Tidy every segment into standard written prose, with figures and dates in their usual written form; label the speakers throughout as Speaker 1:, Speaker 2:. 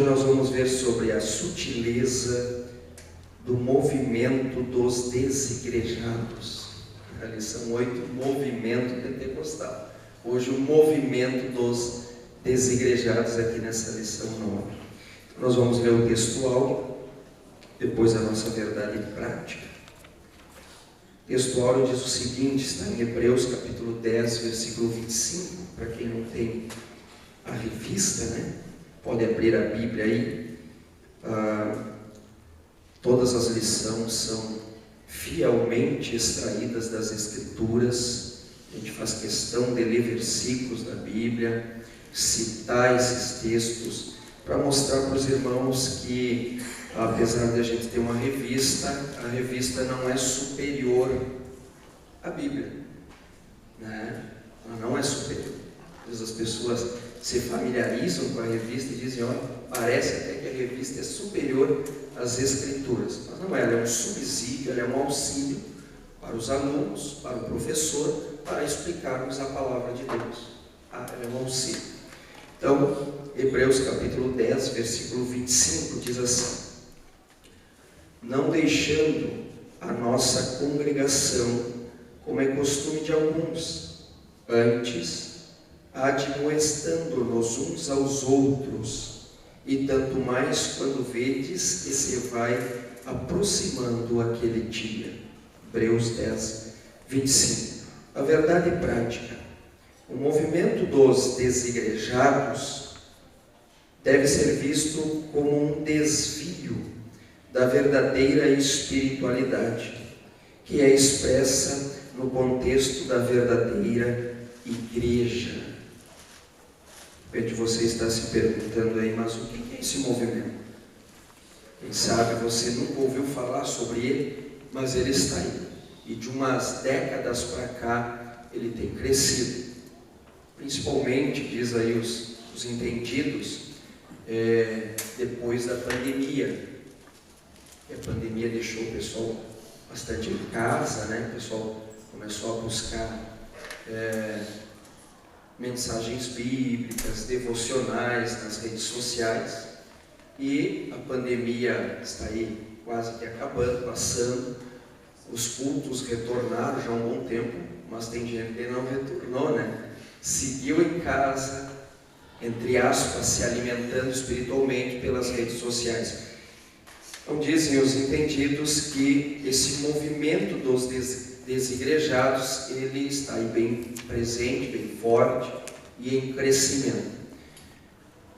Speaker 1: nós vamos ver sobre a sutileza do movimento dos desigrejados. A lição 8, movimento pentecostal. Hoje o movimento dos desigrejados aqui nessa lição 9. Nós vamos ler o textual, depois a nossa verdade prática. O textual diz o seguinte, está em Hebreus capítulo 10, versículo 25, para quem não tem a revista, né? Pode abrir a Bíblia aí. Todas as lições são fielmente extraídas das Escrituras. A gente faz questão de ler versículos da Bíblia, citar esses textos, para mostrar para os irmãos que, apesar de a gente ter uma revista, a revista não é superior à Bíblia, né? Ela não é superior. Às vezes as pessoas se familiarizam com a revista e dizem, olha, parece até que a revista é superior às Escrituras. Mas não é, ela é um subsídio, ela é um auxílio para os alunos, para o professor, para explicarmos a palavra de Deus. Ela é um auxílio. Então, Hebreus capítulo 10, versículo 25, diz assim: não deixando a nossa congregação, como é costume de alguns, antes admoestando-nos uns aos outros, e tanto mais quando vedes que se vai aproximando aquele dia. Hebreus 10, 25. A verdade prática. O movimento dos desigrejados deve ser visto como um desvio da verdadeira espiritualidade, que é expressa no contexto da verdadeira igreja. De repente você está se perguntando aí, mas o que é esse movimento? Quem sabe você nunca ouviu falar sobre ele, mas ele está aí. E de umas décadas para cá, ele tem crescido. Principalmente, diz aí os entendidos, depois da pandemia. A pandemia deixou o pessoal bastante em casa, né? O pessoal começou a buscar mensagens bíblicas, devocionais nas redes sociais, e a pandemia está aí quase que acabando, passando. Os cultos retornaram já há um bom tempo, mas tem gente que não retornou, né? Seguiu em casa, entre aspas, se alimentando espiritualmente pelas redes sociais. Então dizem os entendidos que esse movimento dos desigrejados, ele está aí bem presente, bem forte e em crescimento.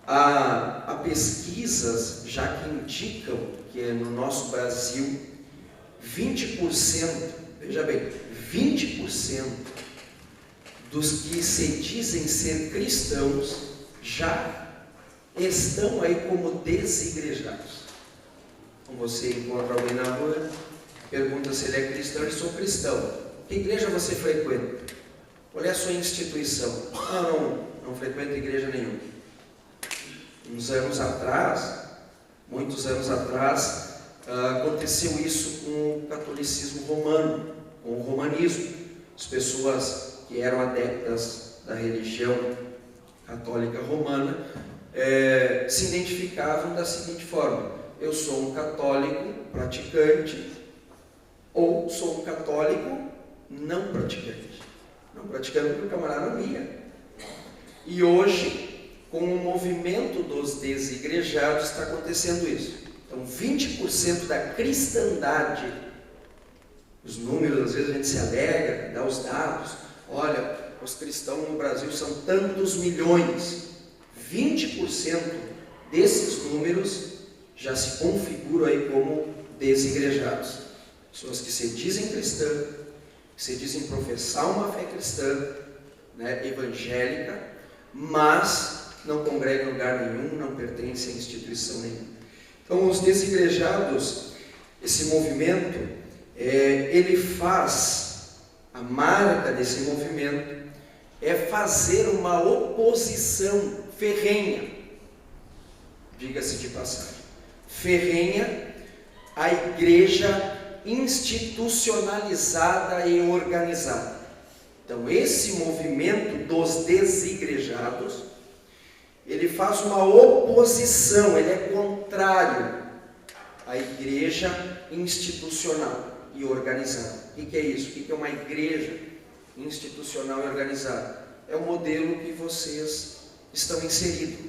Speaker 1: Há pesquisas já que indicam que no nosso Brasil 20%, veja bem, 20% dos que se dizem ser cristãos já estão aí como desigrejados. Então você encontra alguém na rua, pergunta se ele é cristão, eu sou cristão. Que igreja você frequenta? Qual é a sua instituição? Não frequento igreja nenhuma. Muitos anos atrás, aconteceu isso com o catolicismo romano, com o romanismo. As pessoas que eram adeptas da religião católica romana se identificavam da seguinte forma: eu sou um católico praticante, ou sou um católico não praticante. Não praticante porque o camarada não ia. E hoje, com o movimento dos desigrejados, está acontecendo isso. Então, 20% da cristandade, os números, às vezes a gente se alegra, dá os dados, olha, os cristãos no Brasil são tantos milhões. 20% desses números já se configuram aí como desigrejados. Pessoas que se dizem cristãs, que se dizem professar uma fé cristã, né, evangélica, mas não congregam em lugar nenhum, não pertencem a instituição nenhuma. Então, os desigrejados, esse movimento, ele faz, a marca desse movimento é fazer uma oposição ferrenha, diga-se de passagem, ferrenha à igreja institucionalizada e organizada. Então, esse movimento dos desigrejados, ele faz uma oposição, ele é contrário à igreja institucional e organizada. O que é isso? O que é uma igreja institucional e organizada? É o modelo que vocês estão inseridos,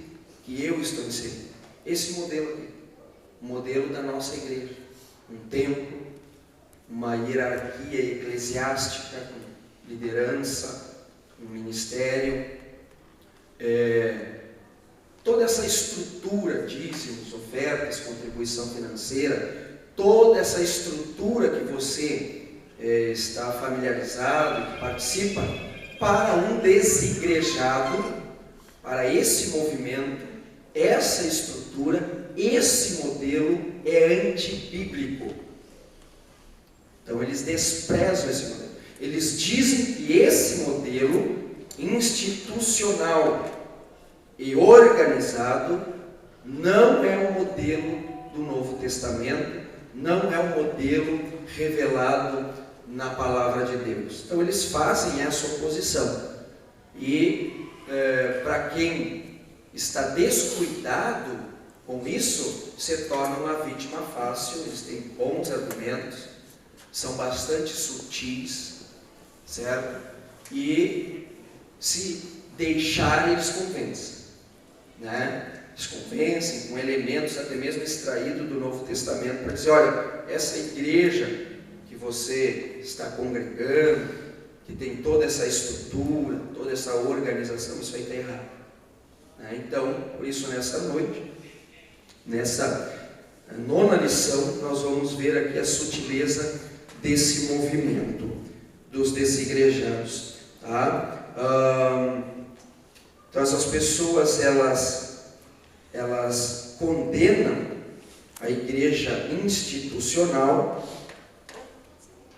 Speaker 1: que eu estou inserido. Esse modelo aqui, o modelo da nossa igreja. Um templo, uma hierarquia eclesiástica, com liderança, um ministério, toda essa estrutura, dízimos, ofertas, contribuição financeira, toda essa estrutura que você está familiarizado, que participa, para um desigrejado, para esse movimento, essa estrutura, esse modelo é antibíblico. Então eles desprezam esse modelo. Eles dizem que esse modelo institucional e organizado não é o modelo do Novo Testamento, não é o modelo revelado na Palavra de Deus. Então eles fazem essa oposição. E para quem está descuidado com isso, se torna uma vítima fácil. Eles têm bons argumentos, são bastante sutis, certo? E se deixarem, eles convencem, né? Eles convencem com elementos até mesmo extraídos do Novo Testamento para dizer: olha, essa igreja que você está congregando, que tem toda essa estrutura, toda essa organização, isso aí está errado, né? Então, por isso nessa noite, nessa nona lição, nós vamos ver aqui a sutileza desse movimento dos desigrejados, tá? Então essas pessoas elas condenam a igreja institucional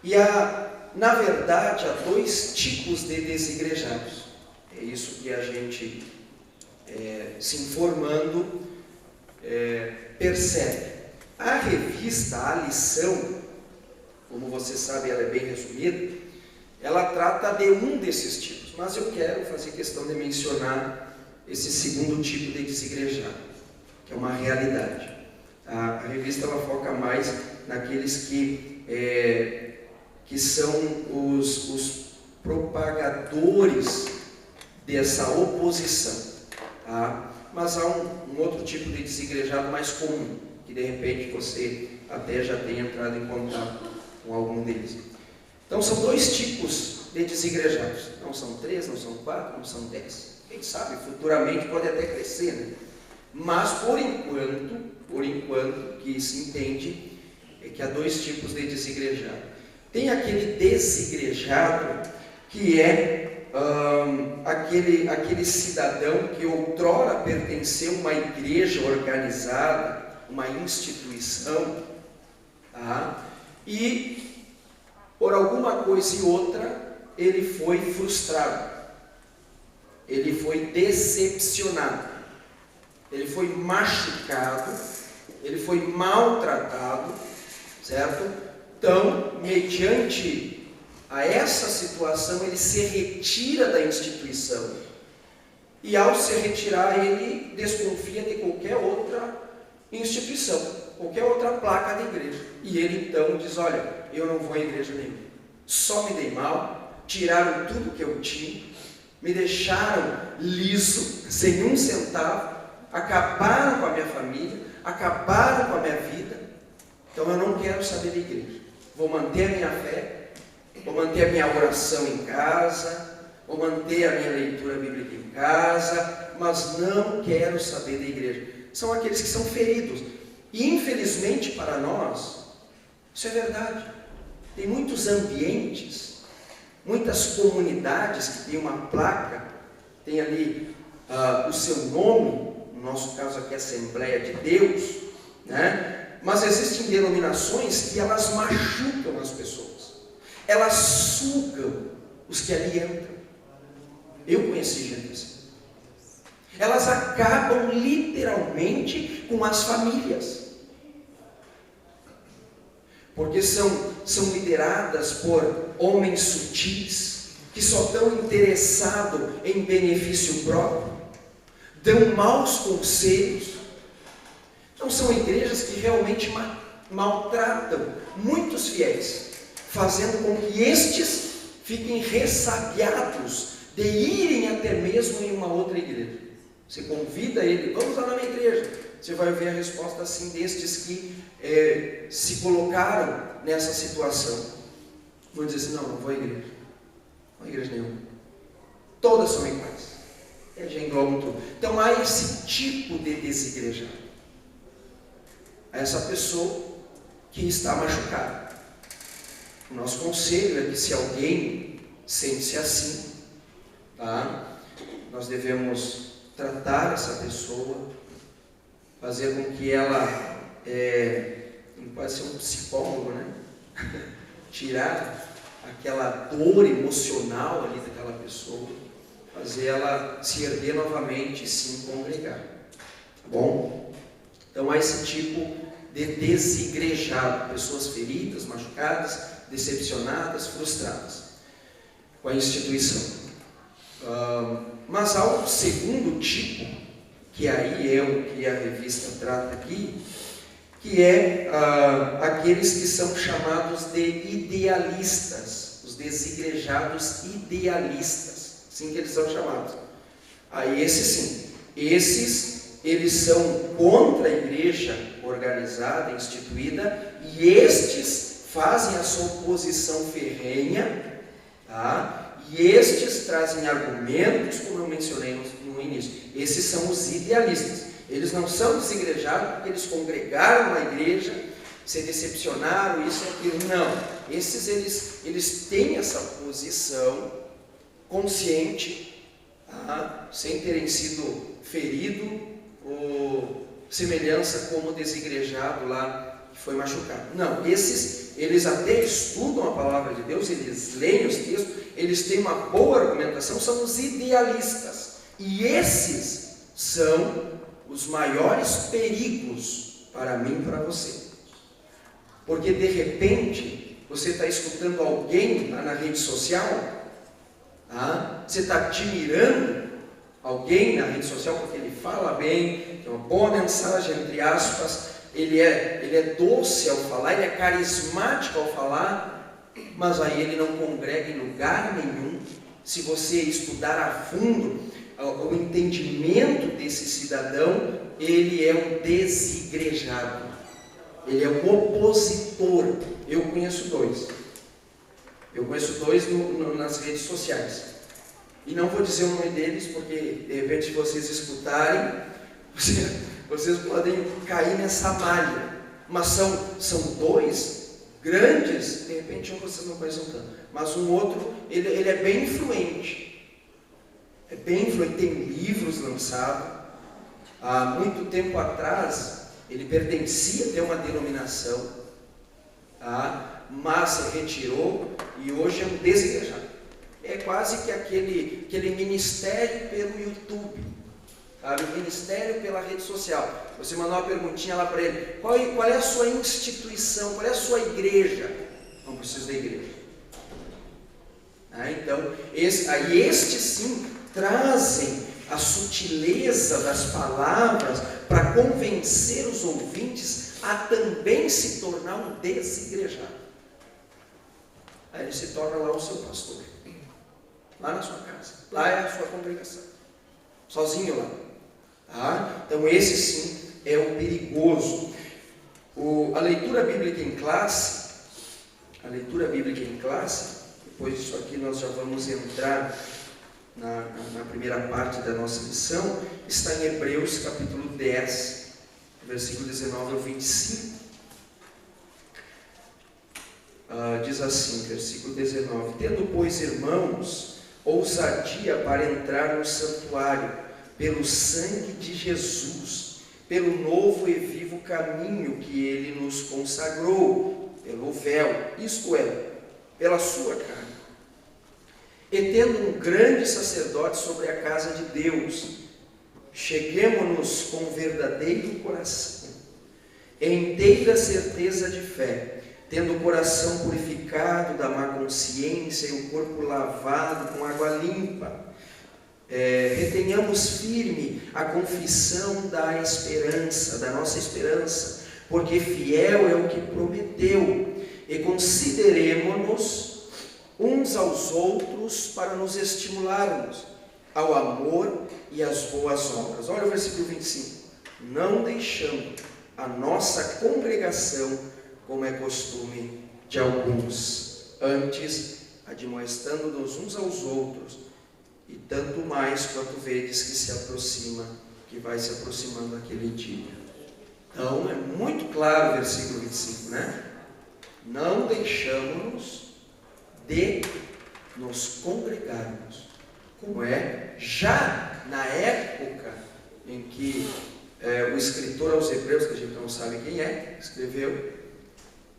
Speaker 1: e na verdade há dois tipos de desigrejados. É isso que a gente se informando percebe. A revista, a lição, como você sabe, ela é bem resumida, ela trata de um desses tipos, mas eu quero fazer questão de mencionar esse segundo tipo de desigrejado, que é uma realidade. A revista ela foca mais naqueles que são os propagadores dessa oposição, tá? Mas há um outro tipo de desigrejado mais comum, que de repente você até já tenha entrado em contato com algum deles. Então são dois tipos de desigrejados. Não são 3, não são 4, não são 10. Quem sabe, futuramente pode até crescer, né? Mas por enquanto, que se entende é que há dois tipos de desigrejado. Tem aquele desigrejado que é aquele cidadão que outrora pertenceu a uma igreja organizada, uma instituição, tá? E por alguma coisa e outra ele foi frustrado, ele foi decepcionado, ele foi machucado, ele foi maltratado, certo? Então, mediante a essa situação, ele se retira da instituição. E ao se retirar, ele desconfia de qualquer outra instituição, qualquer outra placa de igreja. E ele então diz: olha, eu não vou à igreja nenhuma. Só me dei mal, tiraram tudo que eu tinha, me deixaram liso, sem um centavo, acabaram com a minha família, acabaram com a minha vida. Então eu não quero saber da igreja. Vou manter a minha fé, vou manter a minha oração em casa, vou manter a minha leitura bíblica em casa, mas não quero saber da igreja. São aqueles que são feridos. E infelizmente para nós, isso é verdade. Tem muitos ambientes, muitas comunidades que tem uma placa, tem ali o seu nome, no nosso caso aqui Assembleia de Deus, né? Mas existem denominações que elas machucam as pessoas, elas sugam os que ali entram. Eu conheci gente assim. Elas acabam literalmente com as famílias, porque são lideradas por homens sutis, que só estão interessados em benefício próprio, dão maus conselhos. Então são igrejas que realmente maltratam muitos fiéis, fazendo com que estes fiquem ressabiados de irem até mesmo em uma outra igreja. Você convida ele, vamos lá na minha igreja. Você vai ver a resposta assim destes que se colocaram nessa situação. Vou dizer assim, não vou à igreja. Não vou à igreja nenhuma. Todas são iguais. Já englobam tudo. Então há esse tipo de desigrejado. Há essa pessoa que está machucada. O nosso conselho é que se alguém sente-se assim, tá? Nós devemos tratar essa pessoa, fazer com que ela, pode ser um psicólogo, né? Tirar aquela dor emocional ali daquela pessoa, fazer ela se erguer novamente e se congregar, tá bom? Então há esse tipo de desigrejado, pessoas feridas, machucadas, decepcionadas, frustradas com a instituição. Mas há um segundo tipo, que aí é o que a revista trata aqui, que é aqueles que são chamados de idealistas, os desigrejados idealistas, assim que eles são chamados. Aí esses sim, eles são contra a igreja organizada, instituída, e estes fazem a sua oposição ferrenha, tá? E estes trazem argumentos, como eu mencionei no início. Esses são os idealistas. Eles não são desigrejados porque eles congregaram na igreja, se decepcionaram, isso e aquilo. Não. Esses, eles têm essa posição consciente, tá? Sem terem sido ferido ou semelhança como desigrejado lá que foi machucado. Não, esses, eles até estudam a palavra de Deus, eles leem os textos, eles têm uma boa argumentação, são os idealistas. E esses são os maiores perigos para mim e para você. Porque de repente, você está escutando alguém lá na rede social, tá? Você está admirando alguém na rede social porque ele fala bem, tem uma boa mensagem, entre aspas, ele é doce ao falar, ele é carismático ao falar, mas aí ele não congrega em lugar nenhum. Se você estudar a fundo o entendimento desse cidadão, ele é um desigrejado, ele é um opositor. Eu conheço dois nas redes sociais, e não vou dizer o nome deles, porque de repente se vocês escutarem, vocês podem cair nessa malha, mas são dois grandes, de repente um vocês não conhecem tanto, mas um outro, ele é bem influente, tem livros lançados. Há muito tempo atrás ele pertencia a ter uma denominação, tá? Mas se retirou e hoje é um desigrejado. É quase que aquele ministério pelo YouTube, sabe? O ministério pela rede social. Você mandou uma perguntinha lá para ele: qual é a sua instituição, qual é a sua igreja? Não precisa da igreja. Então, estes sim trazem a sutileza das palavras para convencer os ouvintes a também se tornar um desigrejado. Aí ele se torna lá o seu pastor, lá na sua casa, lá é a sua congregação, sozinho lá, tá? Então esse sim é o perigoso. A leitura bíblica em classe, depois disso aqui nós já vamos entrar na primeira parte da nossa lição, está em Hebreus capítulo 10, versículo 19 ao 25. Diz assim, versículo 19: Tendo, pois, irmãos, ousadia para entrar no santuário, pelo sangue de Jesus, pelo novo e vivo caminho que ele nos consagrou, pelo véu, isto é, pela sua carne. E tendo um grande sacerdote sobre a casa de Deus, cheguemo-nos com verdadeiro coração, em inteira certeza de fé, tendo o coração purificado da má consciência e o corpo lavado com água limpa. retenhamos firme a confissão da esperança, da nossa esperança, porque fiel é o que prometeu, e consideremo-nos uns aos outros para nos estimularmos ao amor e às boas obras. Olha o versículo 25. Não deixando a nossa congregação, como é costume de alguns, antes admoestando-nos uns aos outros, e tanto mais quanto vedes que se aproxima, que vai se aproximando aquele dia. Então, é muito claro o versículo 25, né? Não deixamos de nos congregarmos, como é já na época em que o escritor aos Hebreus, que a gente não sabe quem é, escreveu,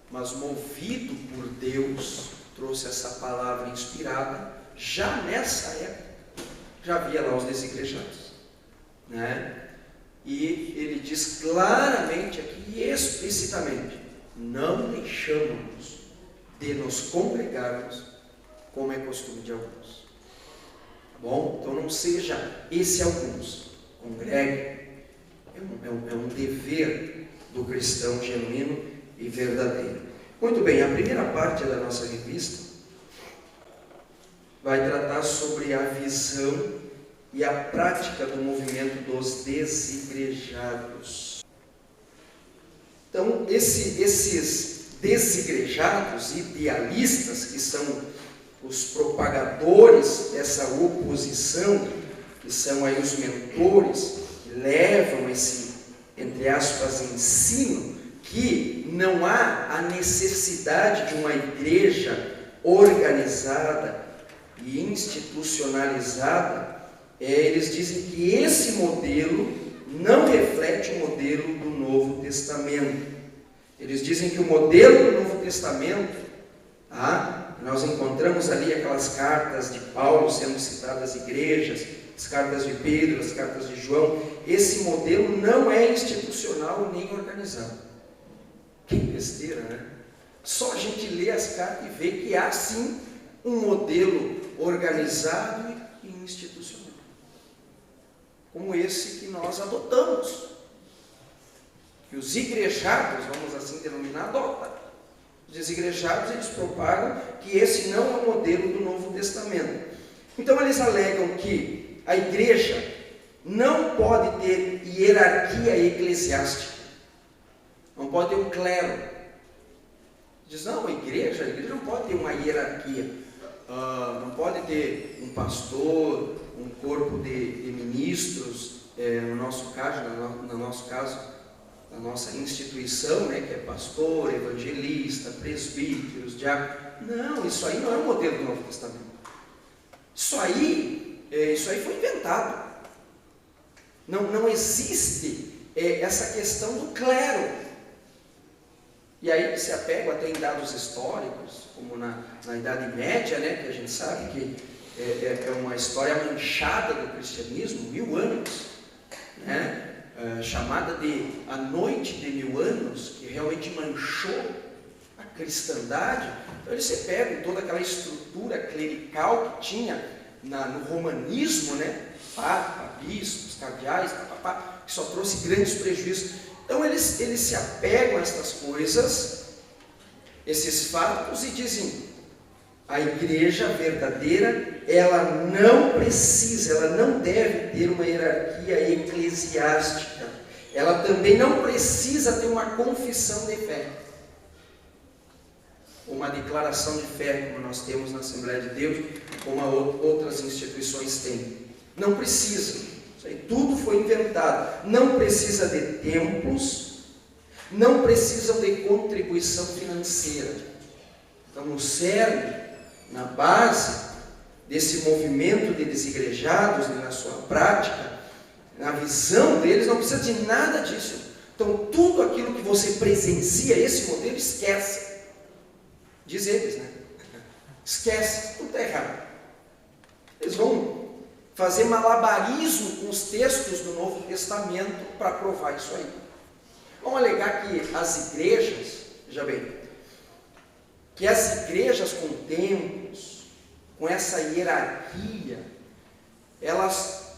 Speaker 1: mas movido por Deus, trouxe essa palavra inspirada, já nessa época, já havia lá os desigrejados, né? E ele diz claramente aqui, e explicitamente, não deixamos de nos congregarmos, como é costume de alguns. Tá bom? Então não seja esse alguns, congregue. É um dever do cristão genuíno e verdadeiro. Muito bem, a primeira parte da nossa revista vai tratar sobre a visão e a prática do movimento dos desigrejados. Então, esses desigrejados, idealistas, que são os propagadores dessa oposição, que são aí os mentores, que levam esse, entre aspas, ensino, que não há a necessidade de uma igreja organizada e institucionalizada, eles dizem que esse modelo não reflete o modelo do Novo Testamento. Eles dizem que o modelo do Novo Testamento, nós encontramos ali aquelas cartas de Paulo sendo citadas às igrejas, as cartas de Pedro, as cartas de João. Esse modelo não é institucional nem organizado. Que besteira, né? Só a gente lê as cartas e vê que há sim um modelo organizado e institucional, como esse que nós adotamos, que os igrejados, vamos assim denominar, adotam. Os desigrejados, eles propagam que esse não é o modelo do Novo Testamento. Então eles alegam que a igreja não pode ter hierarquia eclesiástica, não pode ter um clero. Diz, não, a igreja não pode ter uma hierarquia, não pode ter um pastor, um corpo de ministros, no nosso caso, na nossa instituição, né, que é pastor, evangelista, presbíteros, diáconos. Não, isso aí não é o modelo do Novo Testamento. Isso aí foi inventado. Não existe essa questão do clero. E aí se apegam até em dados históricos, como na Idade Média, né, que a gente sabe que é uma história manchada do cristianismo, 1000 anos, né, chamada de a Noite de 1000 anos, que realmente manchou a cristandade. Então eles se pegam toda aquela estrutura clerical que tinha no romanismo, né, papa, bispos, cardeais, que só trouxe grandes prejuízos. Então eles se apegam a estas coisas, esses fatos, e dizem: a igreja verdadeira, ela não precisa, ela não deve ter uma hierarquia eclesiástica. Ela também não precisa ter uma confissão de fé, uma declaração de fé, como nós temos na Assembleia de Deus, como outras instituições têm. Não precisa. Isso aí tudo foi inventado. Não precisa de templos, não precisam de contribuição financeira. Então, no cerne, na base desse movimento de desigrejados, na sua prática, na visão deles, não precisa de nada disso. Então, tudo aquilo que você presencia, esse modelo, esquece. Diz eles, né? Esquece, tudo está errado. Eles vão fazer malabarismo com os textos do Novo Testamento para provar isso aí. Vão alegar que as igrejas, veja bem, que as igrejas com templos, com essa hierarquia,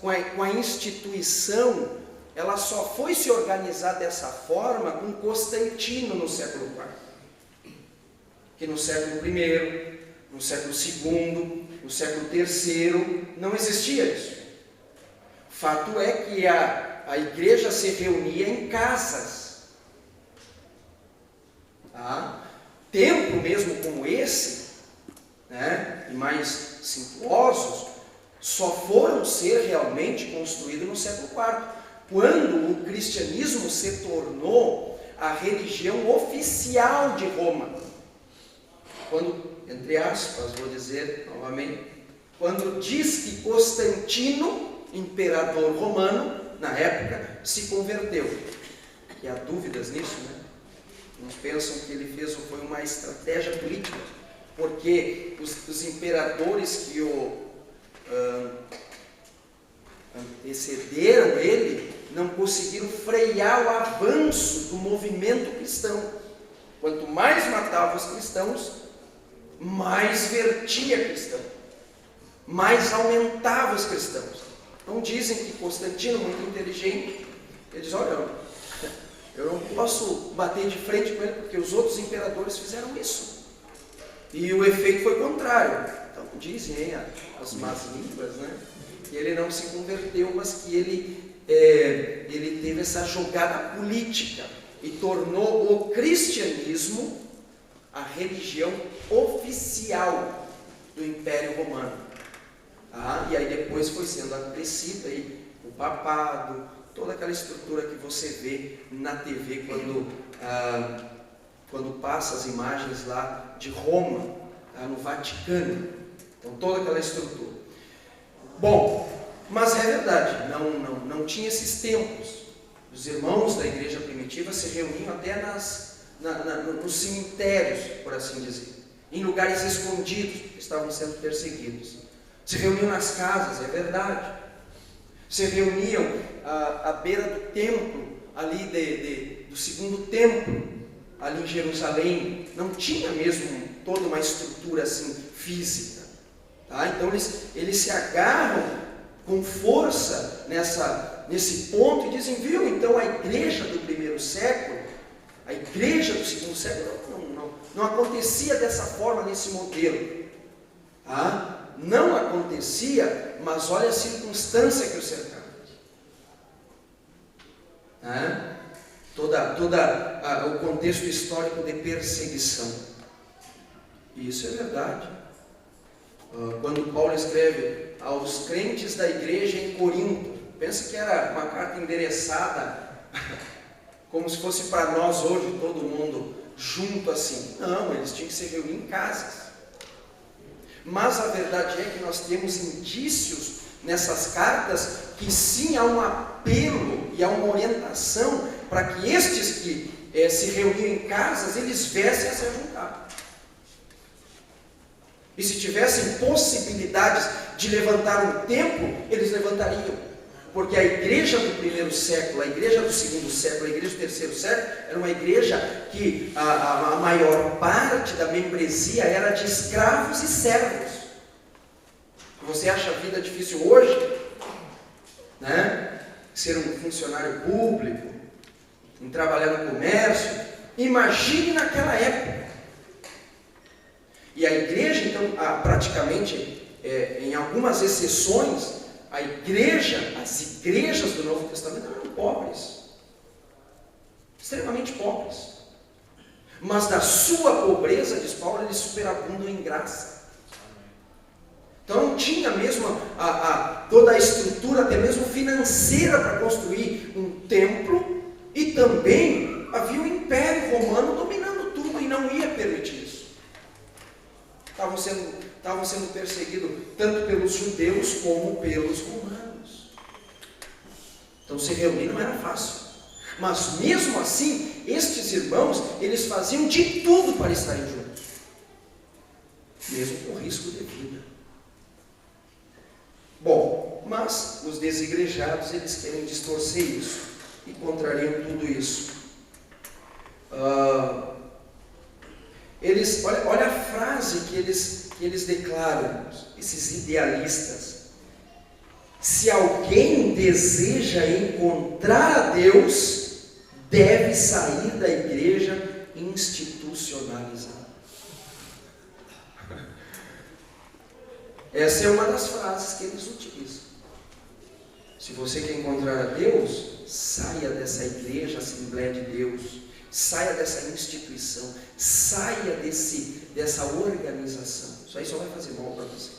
Speaker 1: com a instituição, ela só foi se organizar dessa forma com Constantino no século IV. Que no século I, no século II, no século III, não existia isso. Fato é que a igreja se reunia em casas. Tá? Templo mesmo como esse, né, e mais suntuosos, só foram ser realmente construídos no século IV, quando o cristianismo se tornou a religião oficial de Roma. Quando, entre aspas, vou dizer novamente, quando diz que Constantino, imperador romano, na época, se converteu. E há dúvidas nisso, né? Uns pensam que ele foi uma estratégia política, porque os imperadores que o antecederam ele não conseguiram frear o avanço do movimento cristão. Quanto mais matava os cristãos, mais vertia cristão, mais aumentava os cristãos. Então dizem que Constantino, muito inteligente, ele diz: olha, eu não posso bater de frente com ele porque os outros imperadores fizeram isso. E o efeito foi contrário. Então dizem as más línguas, né, que ele não se converteu, mas que ele teve essa jogada política e tornou o cristianismo a religião oficial do Império Romano. E aí depois foi sendo acrescido aí o papado, toda aquela estrutura que você vê na TV quando passa as imagens lá de Roma, no Vaticano. Então toda aquela estrutura. Bom, mas é verdade, não tinha esses templos. Os irmãos da igreja primitiva se reuniam até nos cemitérios, por assim dizer, em lugares escondidos, que estavam sendo perseguidos. Se reuniam nas casas, é verdade. Se reuniam à beira do templo, ali do segundo templo, ali em Jerusalém. Não tinha mesmo toda uma estrutura assim física. Tá? Então eles se agarram com força nesse ponto e dizem: viu, então a igreja do primeiro século, a igreja do segundo século não acontecia dessa forma, nesse modelo. Tá? Não acontecia, mas olha a circunstância que o cercava. O contexto histórico de perseguição. E isso é verdade. Quando Paulo escreve aos crentes da igreja em Corinto, pensa que era uma carta endereçada como se fosse para nós hoje, todo mundo junto assim. Não, eles tinham que se reunir em casas. Mas a verdade é que nós temos indícios nessas cartas que sim há um apelo e há uma orientação para que estes que se reuniam em casas, eles viessem a se juntar. E se tivessem possibilidades de levantar um templo, eles levantariam. Porque a igreja do primeiro século, a igreja do segundo século, a igreja do terceiro século, era uma igreja que a maior parte da membresia era de escravos e servos. Você acha a vida difícil hoje? Né? Ser um funcionário público, em trabalhar no comércio. Imagine naquela época. E a igreja, então, praticamente, em algumas exceções, as igrejas do Novo Testamento eram pobres, extremamente pobres. Mas da sua pobreza, diz Paulo, eles superabundam em graça. Então não tinha mesmo toda a estrutura, até mesmo financeira, para construir um templo, e também havia o Império Romano dominando tudo e não ia permitir isso. Estavam sendo perseguidos tanto pelos judeus como pelos romanos. Então se reunir não era fácil. Mas mesmo assim, estes irmãos, eles faziam de tudo para estarem juntos. Mesmo com risco de vida. Bom, mas os desigrejados, eles querem distorcer isso e contrariam tudo isso. Olha a frase que eles declaram, esses idealistas. Se alguém deseja encontrar a Deus, deve sair da igreja institucionalizada. Essa é uma das frases que eles utilizam. Se você quer encontrar a Deus, saia dessa igreja, Assembleia de Deus, saia dessa instituição, saia dessa organização. Isso aí só vai fazer mal para você.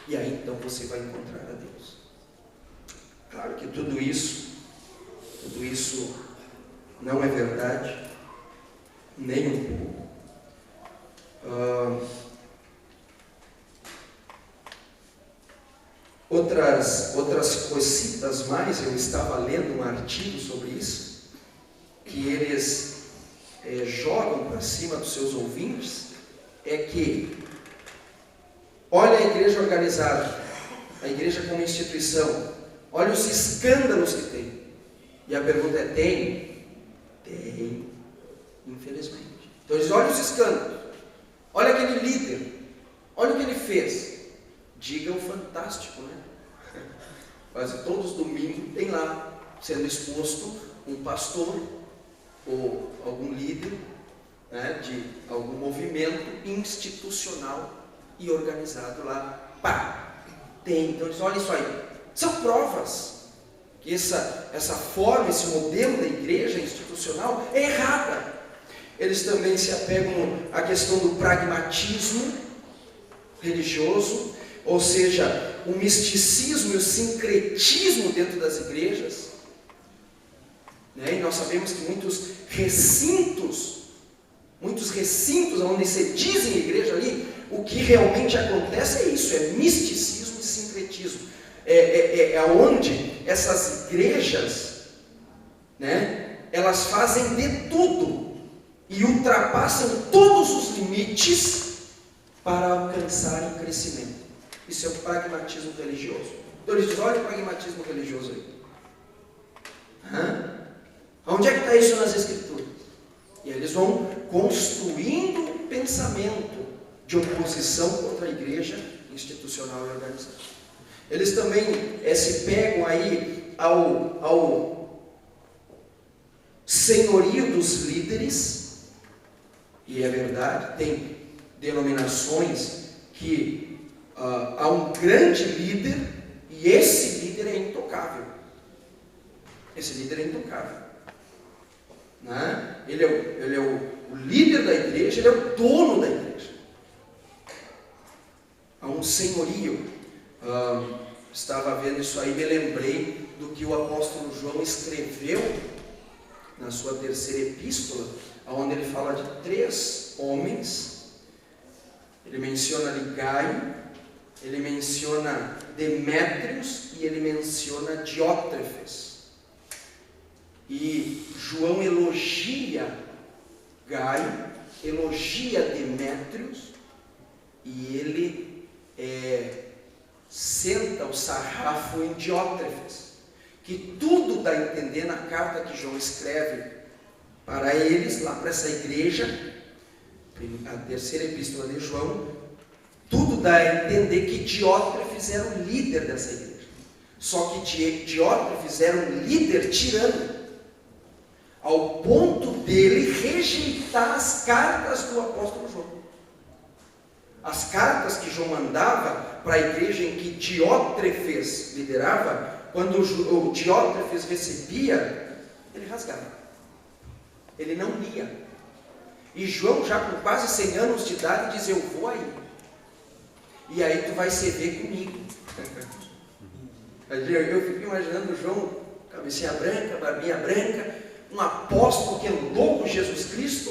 Speaker 1: E aí então você vai encontrar a Deus. Claro que tudo isso não é verdade, nem um pouco. Outras cositas mais, eu estava lendo um artigo sobre isso, que eles jogam para cima dos seus ouvintes, é que, olha a igreja organizada, a igreja como instituição, olha os escândalos que tem. E a pergunta é, tem? Tem, infelizmente. Então eles olham os escândalos, olha aquele líder, olha o que ele fez. Diga o fantástico, né? Quase todos os domingos tem lá sendo exposto um pastor ou algum líder, né, de algum movimento institucional e organizado lá. Pá! Tem. Então eles olham isso aí. São provas que essa forma, esse modelo da igreja institucional é errada. Eles também se apegam à questão do pragmatismo religioso, ou seja, o misticismo e o sincretismo dentro das igrejas, né? E nós sabemos que muitos recintos onde se dizem igreja ali, o que realmente acontece é isso, é misticismo e sincretismo. É onde essas igrejas, né, elas fazem de tudo e ultrapassam todos os limites para alcançarem crescimento. Isso é o pragmatismo religioso. Então eles dizem, olha o pragmatismo religioso aí. Onde é que está isso nas Escrituras? E aí eles vão construindo um pensamento de oposição contra a igreja institucional e organizada. Eles também se pegam aí ao senhorio dos líderes, e é verdade, tem denominações que há um grande líder, e esse líder é intocável. Esse líder é intocável. Né? Ele é o líder da igreja, ele é o dono da igreja. Há um senhorio. Estava vendo isso aí, me lembrei do que o apóstolo João escreveu na sua terceira epístola, onde ele fala de 3 homens. Ele menciona ali Gaio, ele menciona Demétrios e ele menciona Diótrefes. E João elogia Gaio, elogia Demétrios, e ele senta o sarrafo em Diótrefes, que tudo dá a entender na carta que João escreve para eles, lá para essa igreja, a terceira epístola de João, tudo dá a entender que Diótrefes era o líder dessa igreja. Só que Diótrefes era um líder tirano, ao ponto dele rejeitar as cartas do apóstolo João. As cartas que João mandava para a igreja em que Diótrefes liderava, quando o Diótrefes recebia, ele rasgava. Ele não lia. E João, já com quase 100 anos de idade, diz, eu vou aí. E aí tu vai se ver comigo. Eu fico imaginando João, cabecinha branca, barbinha branca, um apóstolo que andou com Jesus Cristo,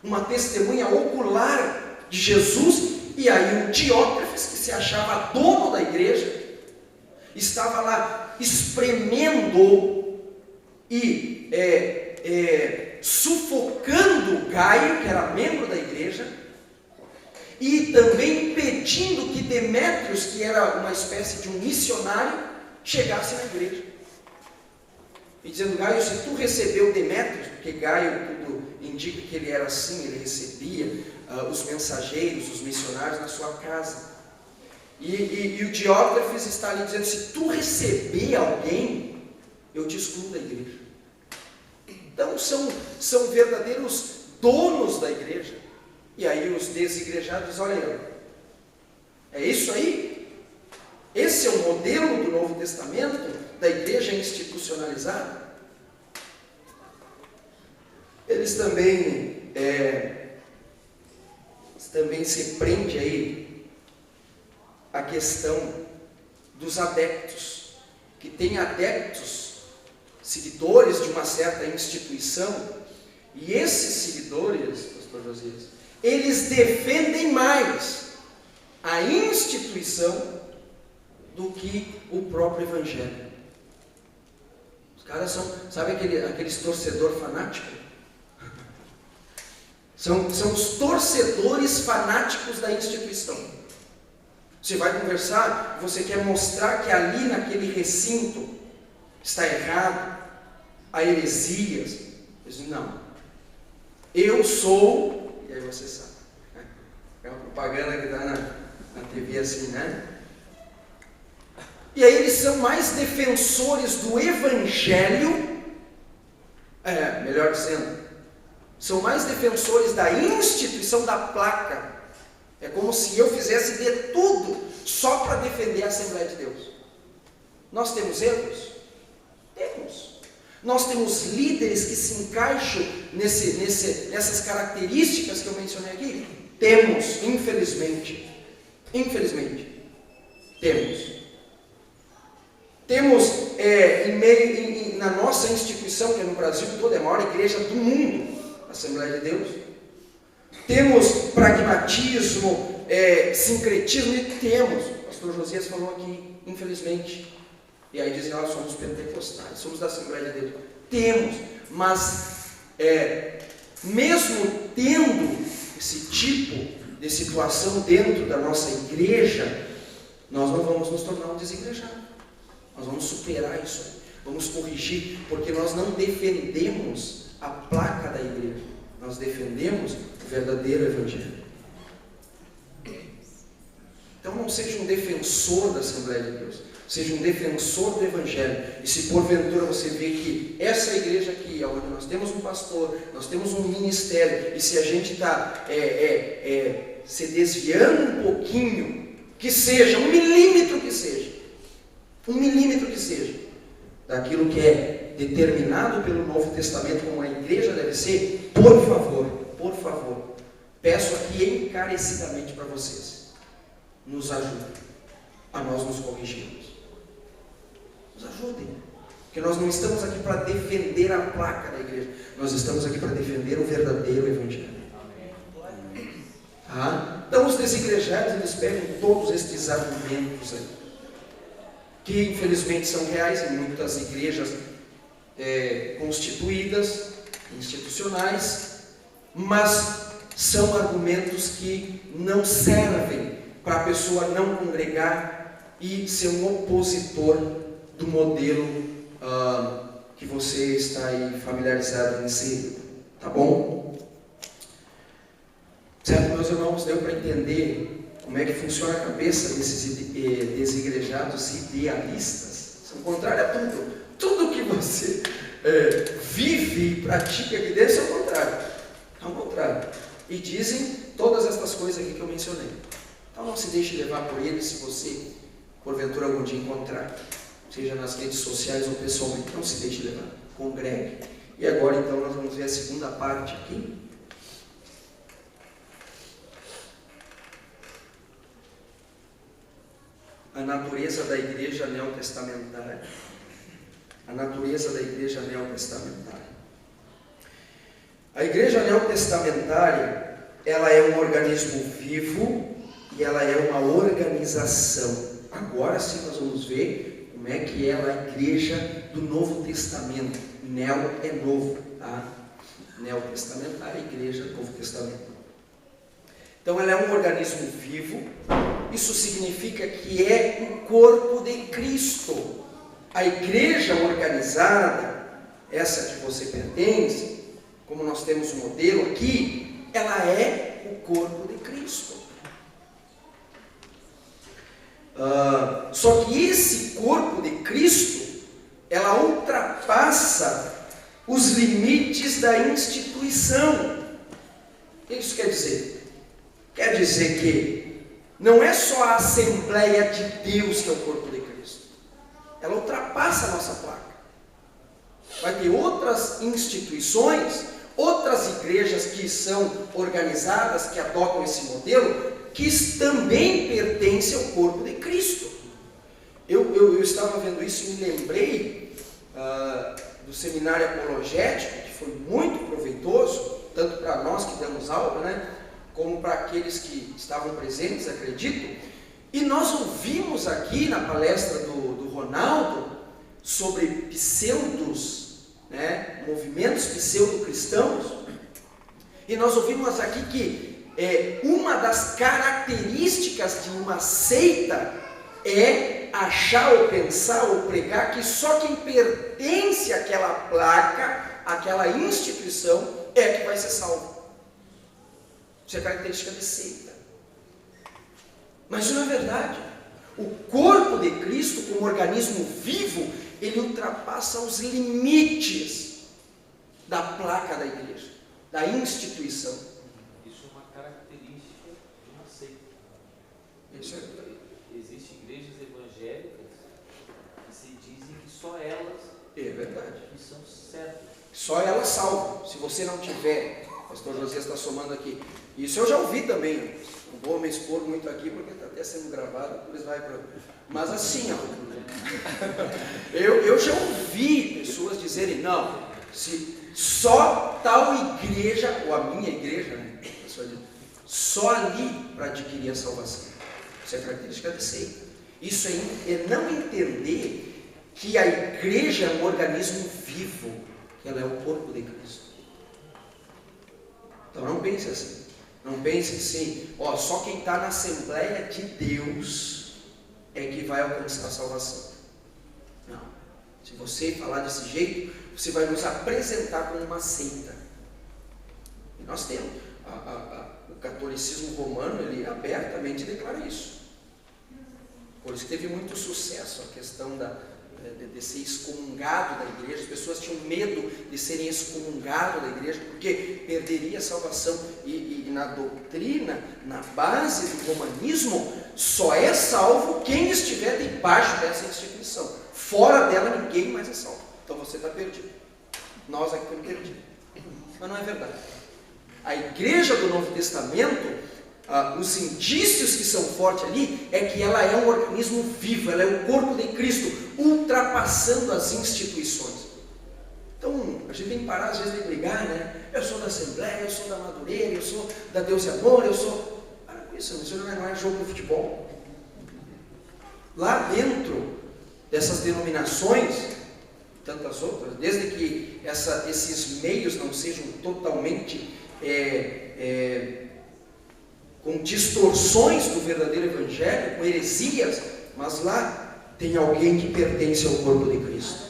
Speaker 1: uma testemunha ocular de Jesus, e aí o Diótrefes, que se achava dono da igreja, estava lá espremendo e sufocando Gaio, que era membro da igreja, e também impedindo que Demétrios, que era uma espécie de um missionário, chegasse na igreja. E dizendo, Gaio, se tu recebeu Demétrios, porque Gaio tudo indica que ele era assim, ele recebia os mensageiros, os missionários na sua casa. E o Diótrefes está ali dizendo, se tu receber alguém, eu te excluo da igreja. Então são verdadeiros donos da igreja. E aí os desigrejados dizem, olha, é isso aí? Esse é o modelo do Novo Testamento, da igreja institucionalizada? Eles também se prende aí a questão dos adeptos, que tem adeptos, seguidores de uma certa instituição, e esses seguidores, pastor Josias, eles defendem mais a instituição do que o próprio evangelho. Os caras são, sabe aqueles torcedor fanático? São os torcedores fanáticos da instituição. Você vai conversar, você quer mostrar que ali naquele recinto está errado, há heresias. Eu digo, não, eu sou, e aí você sabe, é uma propaganda que está na TV assim, né? E aí eles são mais defensores do evangelho, melhor dizendo, são mais defensores da instituição da placa. É como se eu fizesse de tudo só para defender a Assembleia de Deus. Nós temos erros? Temos. Nós temos líderes que se encaixam nessas características que eu mencionei aqui? Temos, infelizmente. Infelizmente. Temos na nossa instituição, que é no Brasil todo, é a maior igreja do mundo, a Assembleia de Deus. Temos pragmatismo, sincretismo, e temos. O pastor Josias falou aqui, infelizmente. E aí dizem, nós somos pentecostais, somos da Assembleia de Deus. Temos, mas mesmo tendo esse tipo de situação dentro da nossa igreja, nós não vamos nos tornar um desigrejado. Nós vamos superar isso aí. Vamos corrigir, porque nós não defendemos a placa da igreja. Nós defendemos o verdadeiro evangelho. Então não seja um defensor da Assembleia de Deus. Seja um defensor do evangelho. E se porventura você vê que essa igreja aqui, onde nós temos um pastor, nós temos um ministério, e se a gente está se desviando um pouquinho, que seja, um milímetro que seja, daquilo que é determinado pelo Novo Testamento como a igreja deve ser, por favor, peço aqui encarecidamente para vocês, nos ajudem a nós nos corrigirmos. Nos ajudem, porque nós não estamos aqui para defender a placa da igreja, nós estamos aqui para defender o verdadeiro evangelho. Tá? Então os desigrejados, eles pegam todos estes argumentos aí, que infelizmente são reais em muitas igrejas constituídas, institucionais, mas são argumentos que não servem para a pessoa não congregar e ser um opositor do modelo que você está aí familiarizado em si, tá bom? Certo, meus irmãos, deu para entender como é que funciona a cabeça desses desigrejados idealistas? São contrários a tudo. Tudo que você vive e pratica aqui dentro é ao contrário. E dizem todas estas coisas aqui que eu mencionei. Então não se deixe levar por eles se você, porventura, algum dia encontrar. Seja nas redes sociais ou pessoalmente, não se deixe levar. Congregue. E agora então nós vamos ver a segunda parte aqui. A natureza da igreja neotestamentária. A natureza da igreja neotestamentária. A igreja neotestamentária, ela é um organismo vivo e ela é uma organização. Agora sim nós vamos ver como é que ela é a igreja do Novo Testamento. Neo é novo, tá? Neotestamentária, igreja do Novo Testamento. Então ela é um organismo vivo. Isso significa que é o corpo de Cristo. A igreja organizada, essa que você pertence, como nós temos um modelo aqui, ela é o corpo de Cristo. Só que esse corpo de Cristo, ela ultrapassa os limites da instituição. O que isso quer dizer? Quer dizer que não é só a Assembleia de Deus que é o corpo de Cristo. Ela ultrapassa a nossa placa. Vai ter outras instituições, outras igrejas que são organizadas, que adotam esse modelo, que também pertencem ao corpo de Cristo. Eu estava vendo isso e me lembrei do seminário apologético, que foi muito proveitoso, tanto para nós que damos aula, né, como para aqueles que estavam presentes, acredito. E nós ouvimos aqui na palestra do Ronaldo sobre pseudos, né, movimentos pseudo-cristãos, e nós ouvimos aqui que uma das características de uma seita é achar ou pensar ou pregar que só quem pertence àquela placa, àquela instituição, é que vai ser salvo. Isso é característica de seita. Mas isso não é verdade. O corpo de Cristo, como organismo vivo, ele ultrapassa os limites da placa da igreja, da instituição.
Speaker 2: Isso é uma característica de uma seita.
Speaker 1: Isso é...
Speaker 2: Existem igrejas evangélicas que se dizem que só elas que são certas.
Speaker 1: Só elas salvam. Se você não tiver, o pastor José está somando aqui. Isso eu já ouvi também. Não vou me expor muito aqui porque está até sendo gravado, depois vai para... Mas assim, eu já ouvi pessoas dizerem, não, se só tal igreja, ou a minha igreja, né, só ali para adquirir a salvação. Isso é característica de seita. Isso é não entender que a igreja é um organismo vivo, que ela é o corpo de Cristo. Então não pense assim. Não pense assim, só quem está na Assembleia de Deus é que vai alcançar a salvação. Não. Se você falar desse jeito, você vai nos apresentar como uma seita. E nós temos. O catolicismo romano, ele abertamente declara isso. Por isso teve muito sucesso a questão de ser excomungado da igreja. As pessoas tinham medo de serem excomungados da igreja, porque perderia a salvação. E na doutrina, na base do romanismo, só é salvo quem estiver debaixo dessa instituição. Fora dela, ninguém mais é salvo. Então você está perdido. Nós aqui estamos perdidos. Mas não é verdade. A igreja do Novo Testamento, os indícios que são fortes ali, é que ela é um organismo vivo, ela é o corpo de Cristo, ultrapassando as instituições. Então, a gente tem que parar às vezes de brigar, né? Eu sou da Assembleia, eu sou da Madureira, eu sou da Deus e Amor, eu sou... Para com isso não é jogo de futebol. Lá dentro dessas denominações, tantas outras, desde que esses meios não sejam totalmente com distorções do verdadeiro evangelho, com heresias, mas lá tem alguém que pertence ao corpo de Cristo,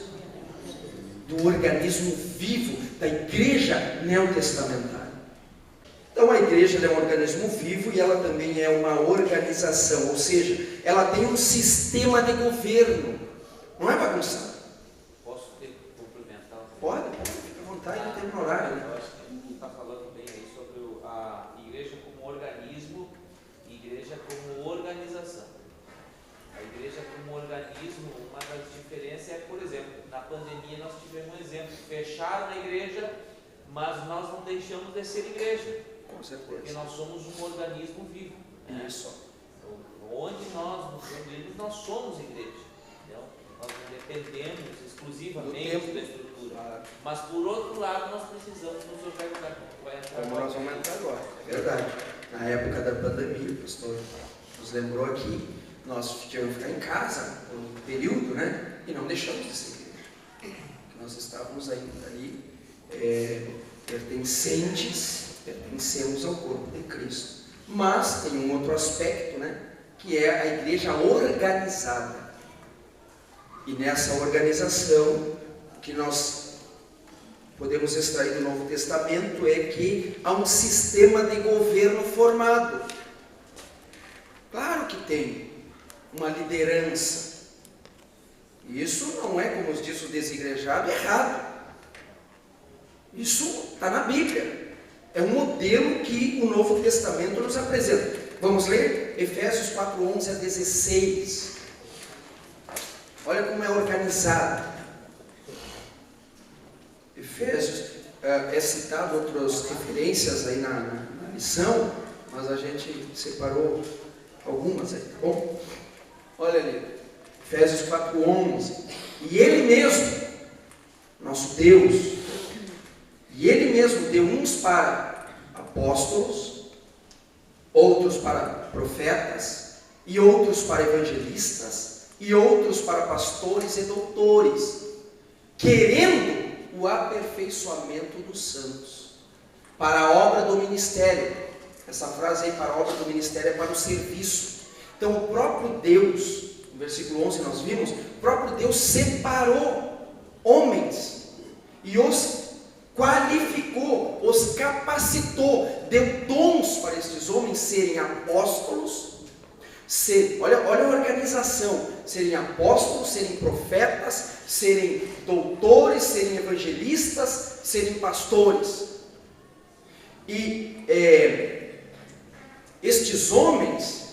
Speaker 1: do organismo vivo, da igreja neotestamentária. Então a igreja é um organismo vivo e ela também é uma organização, ou seja, ela tem um sistema de governo, não é bagunçado.
Speaker 2: Posso complementar?
Speaker 1: Pode, fica à vontade, não tem horário, né?
Speaker 2: Eu acho que ele está falando bem aí sobre a igreja como organismo e igreja como organização. A igreja como organismo, uma das diferenças é, por exemplo, na pandemia nós tivemos um exemplo, fecharam a igreja, mas nós não deixamos de ser igreja.
Speaker 1: Com certeza.
Speaker 2: Porque nós somos um organismo vivo. Né?
Speaker 1: Isso.
Speaker 2: Onde nós nos reunimos, nós somos igreja. Entendeu? Nós não dependemos exclusivamente da estrutura.
Speaker 1: Claro.
Speaker 2: Mas por outro lado, nós precisamos nos organizar.
Speaker 1: Como nós vamos entrar agora. É verdade. Na época da pandemia, o pastor nos lembrou aqui, nós tivemos que ficar em casa por um período, né? E não deixamos de ser igreja. Nós estávamos ainda ali pertencemos ao corpo de Cristo. Mas tem um outro aspecto, né? Que é a igreja organizada. E nessa organização, que nós podemos extrair do Novo Testamento, é que há um sistema de governo formado. Claro que tem. uma liderança. Isso não é, como diz o desigrejado, errado. Isso está na Bíblia. É um modelo que o Novo Testamento nos apresenta. Vamos ler? Efésios 4:11 a 16. Olha como é organizado. Efésios, é citado outras referências aí na lição, mas a gente separou algumas aí, tá bom? Olha ali, Efésios 4:11. E Ele mesmo, nosso Deus, e Ele mesmo deu uns para apóstolos, outros para profetas, e outros para evangelistas, e outros para pastores e doutores, querendo o aperfeiçoamento dos santos, para a obra do ministério. Essa frase aí, para a obra do ministério, é para o serviço. Então o próprio Deus, no versículo 11 nós vimos, o próprio Deus separou homens e os qualificou, os capacitou, deu dons para estes homens serem apóstolos, olha a organização, serem apóstolos, serem profetas, serem doutores, serem evangelistas, serem pastores. E estes homens,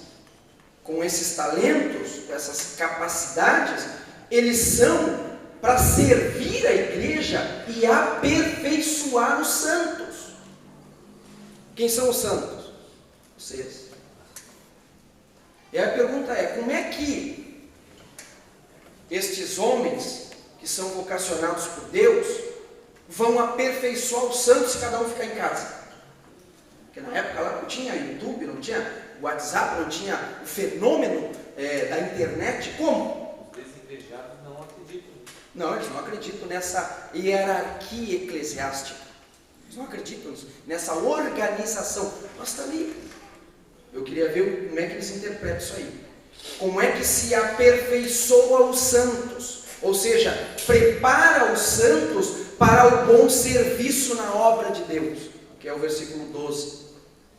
Speaker 1: com esses talentos, com essas capacidades, eles são para servir a igreja e aperfeiçoar os santos. Quem são os santos? Vocês. E a pergunta é, como é que estes homens, que são vocacionados por Deus, vão aperfeiçoar os santos se cada um ficar em casa? Porque na época lá não tinha YouTube, não tinha WhatsApp, não tinha o fenômeno da internet. Como?
Speaker 2: Os desigrejados não acreditam.
Speaker 1: Não, eles não acreditam nessa hierarquia eclesiástica. Eles não acreditam nessa organização. Mas está ali. Eu queria ver como é que eles interpretam isso aí. Como é que se aperfeiçoa os santos? Ou seja, prepara os santos para o bom serviço na obra de Deus. Que é o versículo 12.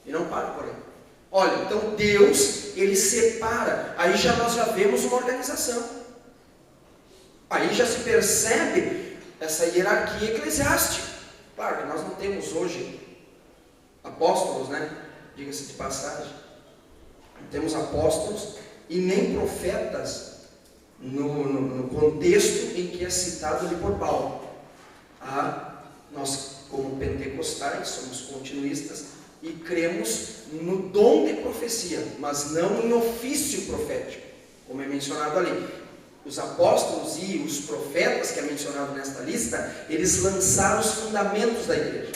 Speaker 1: E não para por aí. Olha, então Deus, Ele separa. Aí nós já vemos uma organização. Aí já se percebe essa hierarquia eclesiástica. Claro que nós não temos hoje apóstolos, né? Diga-se de passagem. Não temos apóstolos e nem profetas no contexto em que é citado ali por Paulo. Nós, como pentecostais, somos continuistas e cremos no dom de profecia, mas não em ofício profético, como é mencionado ali. Os apóstolos e os profetas, que é mencionado nesta lista, eles lançaram os fundamentos da igreja.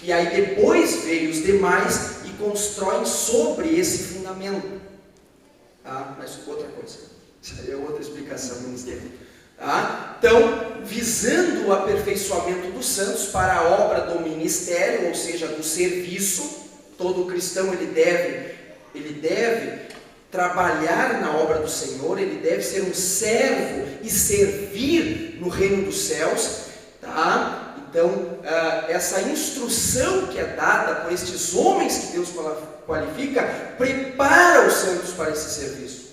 Speaker 1: E aí depois veio os demais e constroem sobre esse fundamento. Mas outra coisa, isso aí é outra explicação no ministério. Então, visando o aperfeiçoamento dos santos para a obra do ministério, ou seja, do serviço, todo cristão ele deve trabalhar na obra do Senhor, ele deve ser um servo e servir no reino dos céus, tá? Então, essa instrução que é dada por estes homens que Deus qualifica, prepara os santos para esse serviço.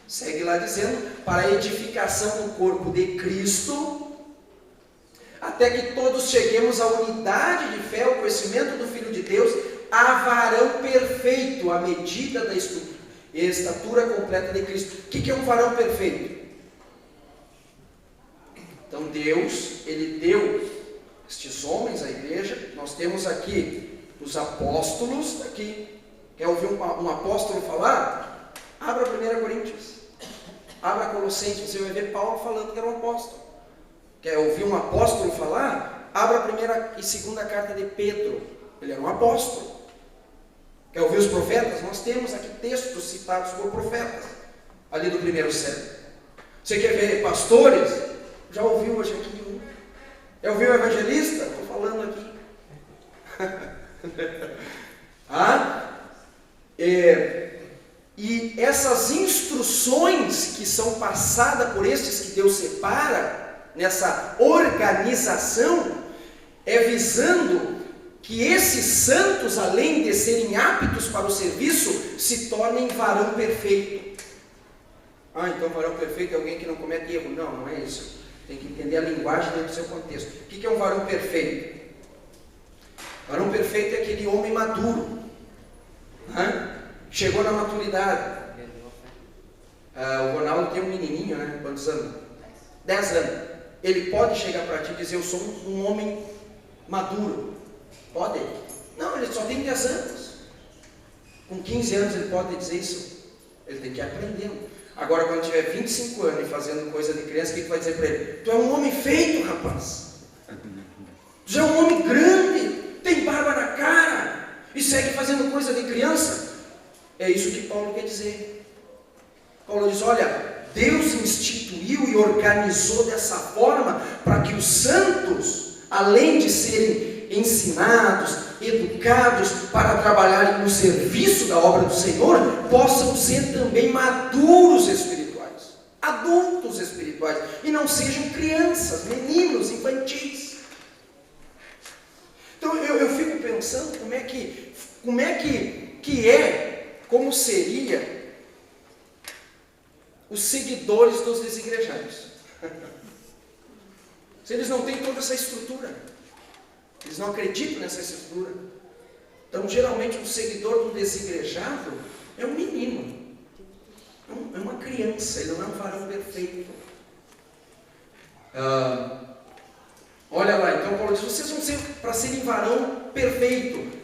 Speaker 1: Segue lá dizendo, para a edificação do corpo de Cristo, até que todos cheguemos à unidade de fé, ao conhecimento do Filho de Deus, a varão perfeito, à medida da estatura completa de Cristo. O que é um varão perfeito? Então Deus, Ele deu estes homens à igreja. Nós temos aqui os apóstolos. Aqui, quer ouvir um apóstolo falar? Abra 1 Coríntios, abra Colossenses, você vai ver Paulo falando que era um apóstolo. Quer ouvir um apóstolo falar? Abra a 1ª e 2ª carta de Pedro, ele era um apóstolo. Quer ouvir os profetas? Nós temos aqui textos citados por profetas, ali do primeiro século. Você quer ver pastores? Já ouviu hoje aqui um? Já ouviu o evangelista? Estou falando aqui. E essas instruções que são passadas por estes que Deus separa, nessa organização, é visando que esses santos, além de serem aptos para o serviço, se tornem varão perfeito. Ah, então varão perfeito é alguém que não comete erro. Não, não é isso. Tem que entender a linguagem dentro do seu contexto. O que é um varão perfeito? Varão perfeito é aquele homem maduro, chegou na maturidade. O Ronaldo tem um menininho, né? Quantos anos? 10 anos. Ele pode chegar para ti e dizer: eu sou um homem maduro. Pode? Não, ele só tem 10 anos. Com 15 anos ele pode dizer isso. Ele tem que ir aprendendo. Agora, quando tiver 25 anos e fazendo coisa de criança, o que tu vai dizer para ele? Tu é um homem feito, rapaz. Tu já é um homem grande, tem barba na cara e segue fazendo coisa de criança. É isso que Paulo quer dizer. Paulo diz: olha, Deus instituiu e organizou dessa forma para que os santos, além de serem ensinados, educados para trabalharem no serviço da obra do Senhor, possam ser também maduros espirituais, adultos espirituais, e não sejam crianças, meninos, infantis. Então eu fico pensando como seria os seguidores dos desigrejados. Se eles não têm toda essa estrutura, eles não acreditam nessa estrutura. Então, geralmente, o seguidor do desigrejado é um menino, é uma criança, ele não é um varão perfeito. Olha lá, então Paulo diz: vocês vão ser para serem varão perfeito,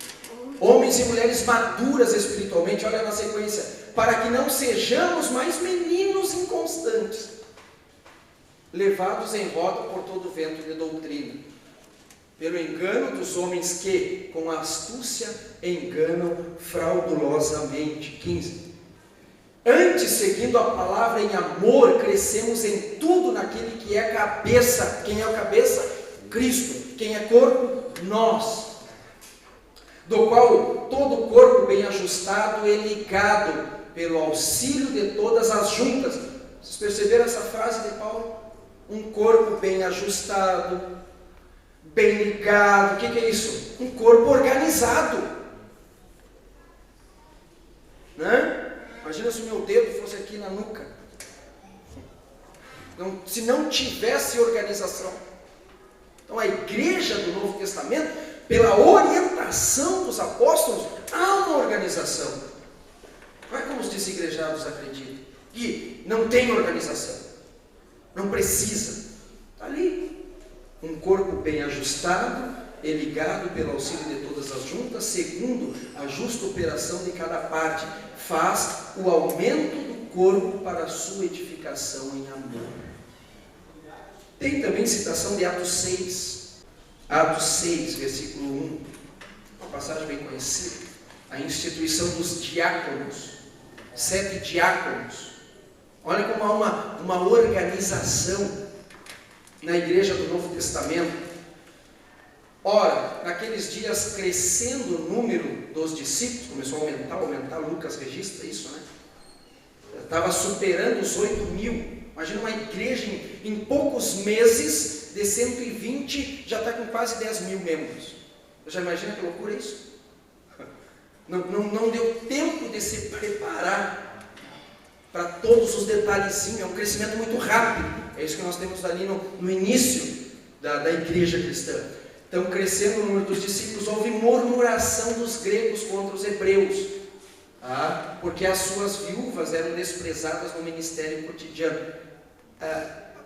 Speaker 1: homens e mulheres maduras espiritualmente. Olha na sequência: para que não sejamos mais meninos inconstantes, levados em roda por todo o vento de doutrina, pelo engano dos homens que, com astúcia, enganam fraudulosamente. 15. Antes, seguindo a palavra em amor, crescemos em tudo naquele que é a cabeça. Quem é a cabeça? Cristo. Quem é corpo? Nós. Do qual todo o corpo bem ajustado e ligado pelo auxílio de todas as juntas. Vocês perceberam essa frase de Paulo? Um corpo bem ajustado, bem ligado. O que é isso? Um corpo organizado, né? Imagina se o meu dedo fosse aqui na nuca. Se não tivesse organização. Então a igreja do Novo Testamento, pela orientação dos apóstolos, há uma organização. Não é como os desigrejados acreditam, que não tem organização, não precisa. Está ali. Um corpo bem ajustado e ligado pelo auxílio de todas as juntas, segundo a justa operação de cada parte, faz o aumento do corpo para a sua edificação em amor. Tem também citação de Atos 6. Atos 6, versículo 1. Uma passagem bem conhecida. A instituição dos diáconos. 7 diáconos. Olha como há uma organização na igreja do Novo Testamento. Ora, naqueles dias, crescendo o número dos discípulos, começou a aumentar, Lucas registra isso, né? Estava superando os 8.000. Imagina uma igreja em poucos meses, de 120, já está com quase 10.000 membros. Já imagina que loucura isso? Não deu tempo de se preparar para todos os detalhezinhos. É um crescimento muito rápido. É isso que nós temos ali no início da igreja cristã. Então, crescendo o número dos discípulos, houve murmuração dos gregos contra os hebreus, porque as suas viúvas eram desprezadas no ministério cotidiano.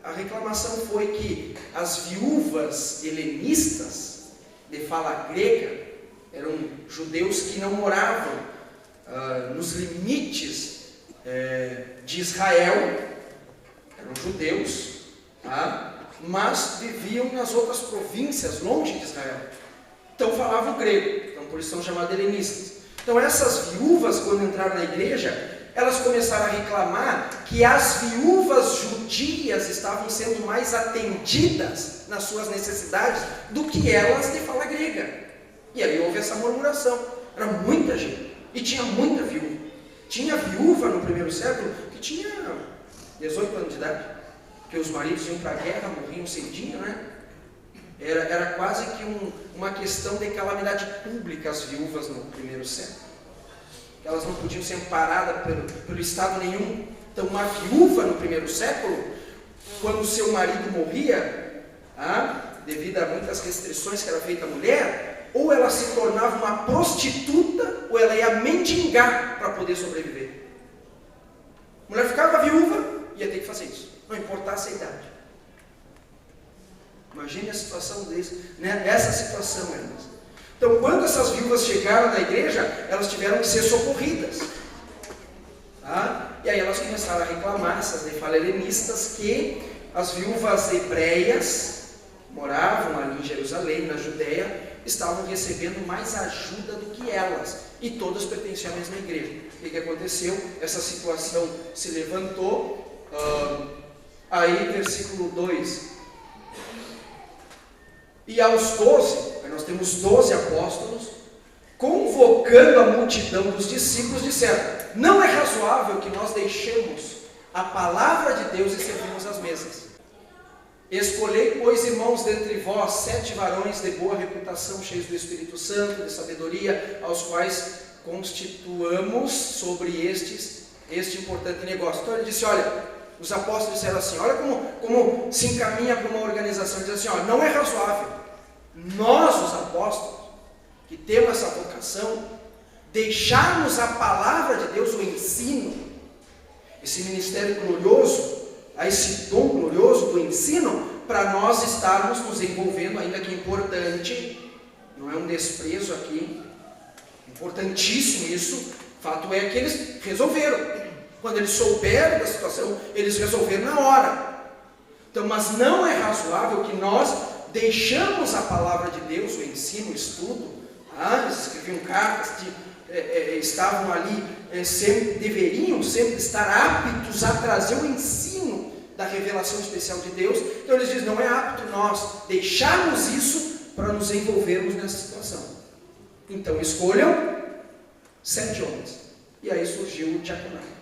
Speaker 1: A reclamação foi que as viúvas helenistas, de fala grega, eram judeus que não moravam nos limites de Israel, eram judeus, mas viviam nas outras províncias, longe de Israel. Então falavam grego, então por isso são chamados helenistas. Então essas viúvas, quando entraram na igreja, elas começaram a reclamar que as viúvas judias estavam sendo mais atendidas nas suas necessidades do que elas de fala grega. E aí houve essa murmuração. Era muita gente, e tinha muita viúva. Tinha viúva no primeiro século que tinha 18 anos de idade, porque os maridos iam para a guerra, morriam cedinho, né? Era quase que uma questão de calamidade pública as viúvas no primeiro século. Elas não podiam ser amparadas pelo Estado nenhum. Então, uma viúva no primeiro século, quando seu marido morria, devido a muitas restrições que era feita à mulher, ou ela se tornava uma prostituta, ou ela ia mendigar para poder sobreviver. A mulher ficava viúva, ia ter que fazer isso, não importasse a idade. Imagine a situação essa situação, irmãos. Então, quando essas viúvas chegaram na igreja, elas tiveram que ser socorridas. E aí elas começaram a reclamar, essas nefalelenistas, que as viúvas hebreias moravam ali em Jerusalém, na Judéia, estavam recebendo mais ajuda do que elas, e todas pertenciam à mesma igreja. O que aconteceu? Essa situação se levantou, aí versículo 2, e aos 12, nós temos 12 apóstolos, convocando a multidão dos discípulos, disseram: não é razoável que nós deixemos a palavra de Deus e servimos as mesas. Escolhei, pois, irmãos, dentre vós 7 varões de boa reputação, cheios do Espírito Santo, de sabedoria, aos quais constituamos sobre este importante negócio. Então ele disse: olha, os apóstolos disseram assim, olha como se encaminha para uma organização, diz assim, olha, não é razoável nós, os apóstolos, que temos essa vocação, deixarmos a palavra de Deus, o ensino, esse ministério glorioso, a esse dom glorioso do ensino, para nós estarmos nos envolvendo, ainda que importante, não é um desprezo aqui, importantíssimo isso. Fato é que eles resolveram, quando eles souberam da situação, eles resolveram na hora. Então, mas não é razoável que nós deixamos a palavra de Deus, o ensino, o estudo, eles escreviam cartas, estavam ali, deveriam sempre estar aptos a trazer o ensino da revelação especial de Deus. Então eles dizem, não é apto nós deixarmos isso para nos envolvermos nessa situação. Então escolham 7 homens. E aí surgiu o diaconato.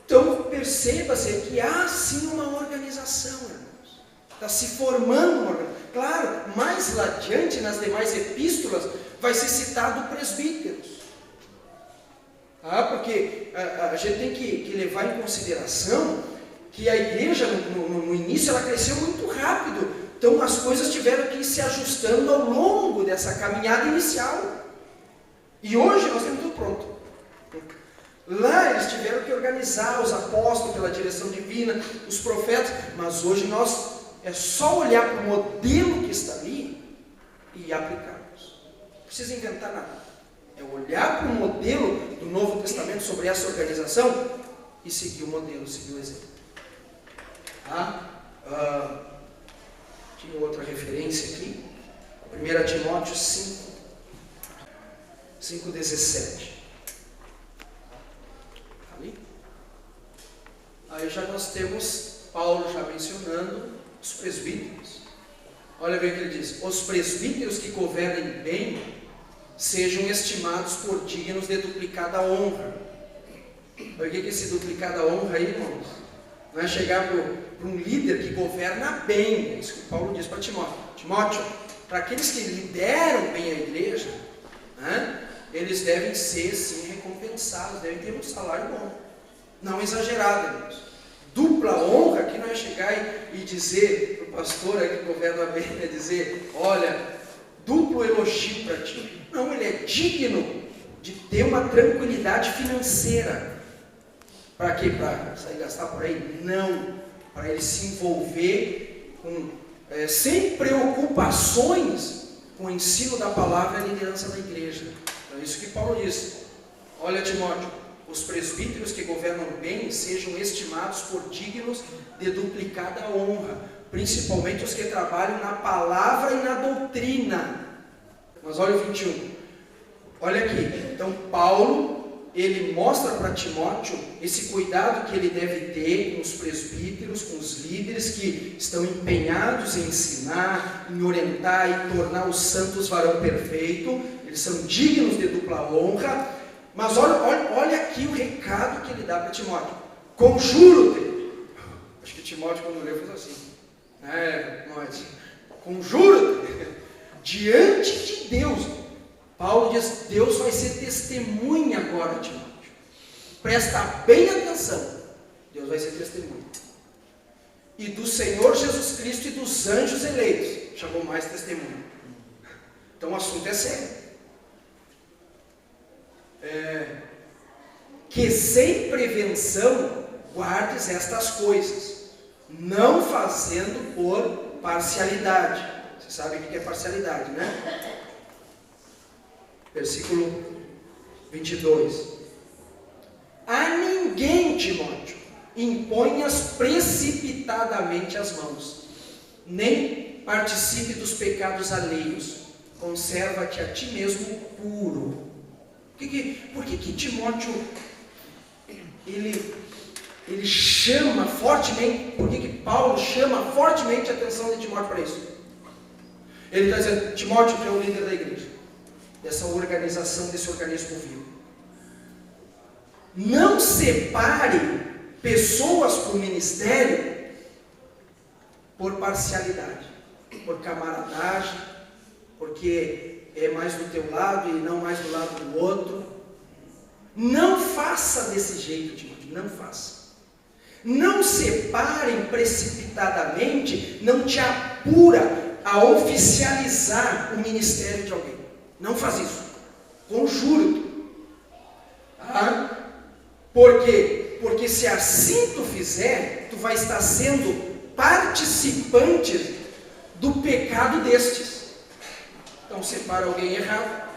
Speaker 1: Então perceba-se que há sim uma organização, irmãos. Está se formando uma organização. Claro, mais lá adiante, nas demais epístolas, vai ser citado presbíteros. Porque a gente tem que levar em consideração que a igreja, no início, ela cresceu muito rápido. Então as coisas tiveram que ir se ajustando ao longo dessa caminhada inicial. E hoje nós temos tudo pronto. Lá eles tiveram que organizar os apóstolos pela direção divina, os profetas, mas hoje nós é só olhar para o modelo que está ali e aplicarmos. Não precisa inventar nada. É olhar para o modelo do Novo Testamento sobre essa organização e seguir o modelo, seguir o exemplo. Tinha outra referência aqui, 1 Timóteo 5:17. Ali. Aí já nós temos Paulo já mencionando os presbíteros. Olha bem o que ele diz: os presbíteros que governem bem sejam estimados por dignos de duplicada honra. O que é esse duplicada honra aí, irmãos? Não é chegar para um líder que governa bem. É isso que Paulo diz para Timóteo. Timóteo, para aqueles que lideram bem a igreja, eles devem ser sim recompensados, devem ter um salário bom. Não exagerado, irmãos. Dupla honra aqui não é chegar e dizer para o pastor que governa bem, é dizer, olha, duplo elogio para ti. Não, ele é digno de ter uma tranquilidade financeira. Para quê? Para sair gastar por aí? Não. Para ele se envolver sem preocupações com o ensino da palavra e a liderança da igreja. Então é isso que Paulo diz. Olha, Timóteo, os presbíteros que governam bem sejam estimados por dignos de duplicada honra, principalmente os que trabalham na palavra e na doutrina. Mas olha o 21. Olha aqui. Então Paulo, ele mostra para Timóteo esse cuidado que ele deve ter com os presbíteros, com os líderes que estão empenhados em ensinar, em orientar e tornar os santos varão perfeito. Eles são dignos de dupla honra. Mas olha aqui o recado que ele dá para Timóteo. Conjuro-te. Acho que Timóteo, quando leu, fez assim. Conjuro-te diante de Deus. Paulo diz, Deus vai ser testemunha agora, Timóteo. presta bem atenção, Deus vai ser testemunha. E do Senhor Jesus Cristo e dos anjos eleitos, chamou mais testemunha. Então o assunto é sério. Que sem prevenção guardes estas coisas, não fazendo por parcialidade. Você sabe o que é parcialidade, né? Versículo 22. A ninguém, Timóteo, imponhas precipitadamente as mãos, nem participe dos pecados alheios, conserva-te a ti mesmo puro. Por que Timóteo, ele chama fortemente, por que Paulo chama fortemente a atenção de Timóteo para isso? Ele está dizendo, Timóteo, que é o líder da igreja, dessa organização, desse organismo vivo. Não separe pessoas para o ministério por parcialidade, por camaradagem, porque é mais do teu lado e não mais do lado do outro. Não faça desse jeito, Timóteo, não faça. Não separem precipitadamente, não te apura a oficializar o ministério de alguém. Não faz isso. Conjuro-te. Tá? Por quê? Porque se assim tu fizer, tu vai estar sendo participante do pecado destes. Então separa alguém errado,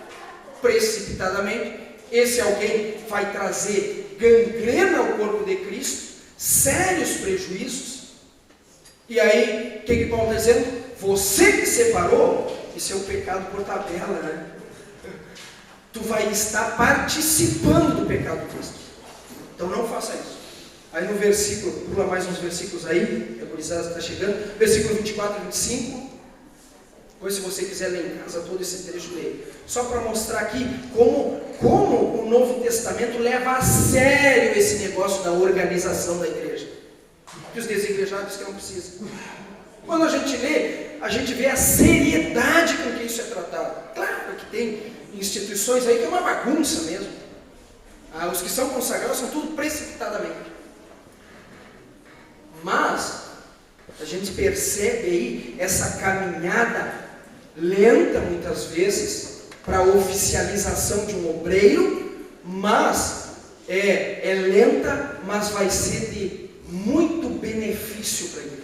Speaker 1: precipitadamente. Esse alguém vai trazer gangrena ao corpo de Cristo, sérios prejuízos. E aí, o que Paulo está dizendo? Você que separou, isso é um pecado por tabela, né? Tu vai estar participando do pecado de Cristo. Então não faça isso. Aí no versículo, pula mais uns versículos aí, a gurizada está chegando, versículo 24 e 25. Depois, se você quiser ler em casa todo esse trecho dele, só para mostrar aqui como o Novo Testamento leva a sério esse negócio da organização da igreja, que os desigrejados que não precisam. Quando a gente lê, a gente vê a seriedade com que isso é tratado. Claro que tem instituições aí que é uma bagunça mesmo. Os que são consagrados são tudo precipitadamente. Mas a gente percebe aí essa caminhada lenta, muitas vezes, para a oficialização de um obreiro, mas é lenta, mas vai ser de muito benefício para a igreja.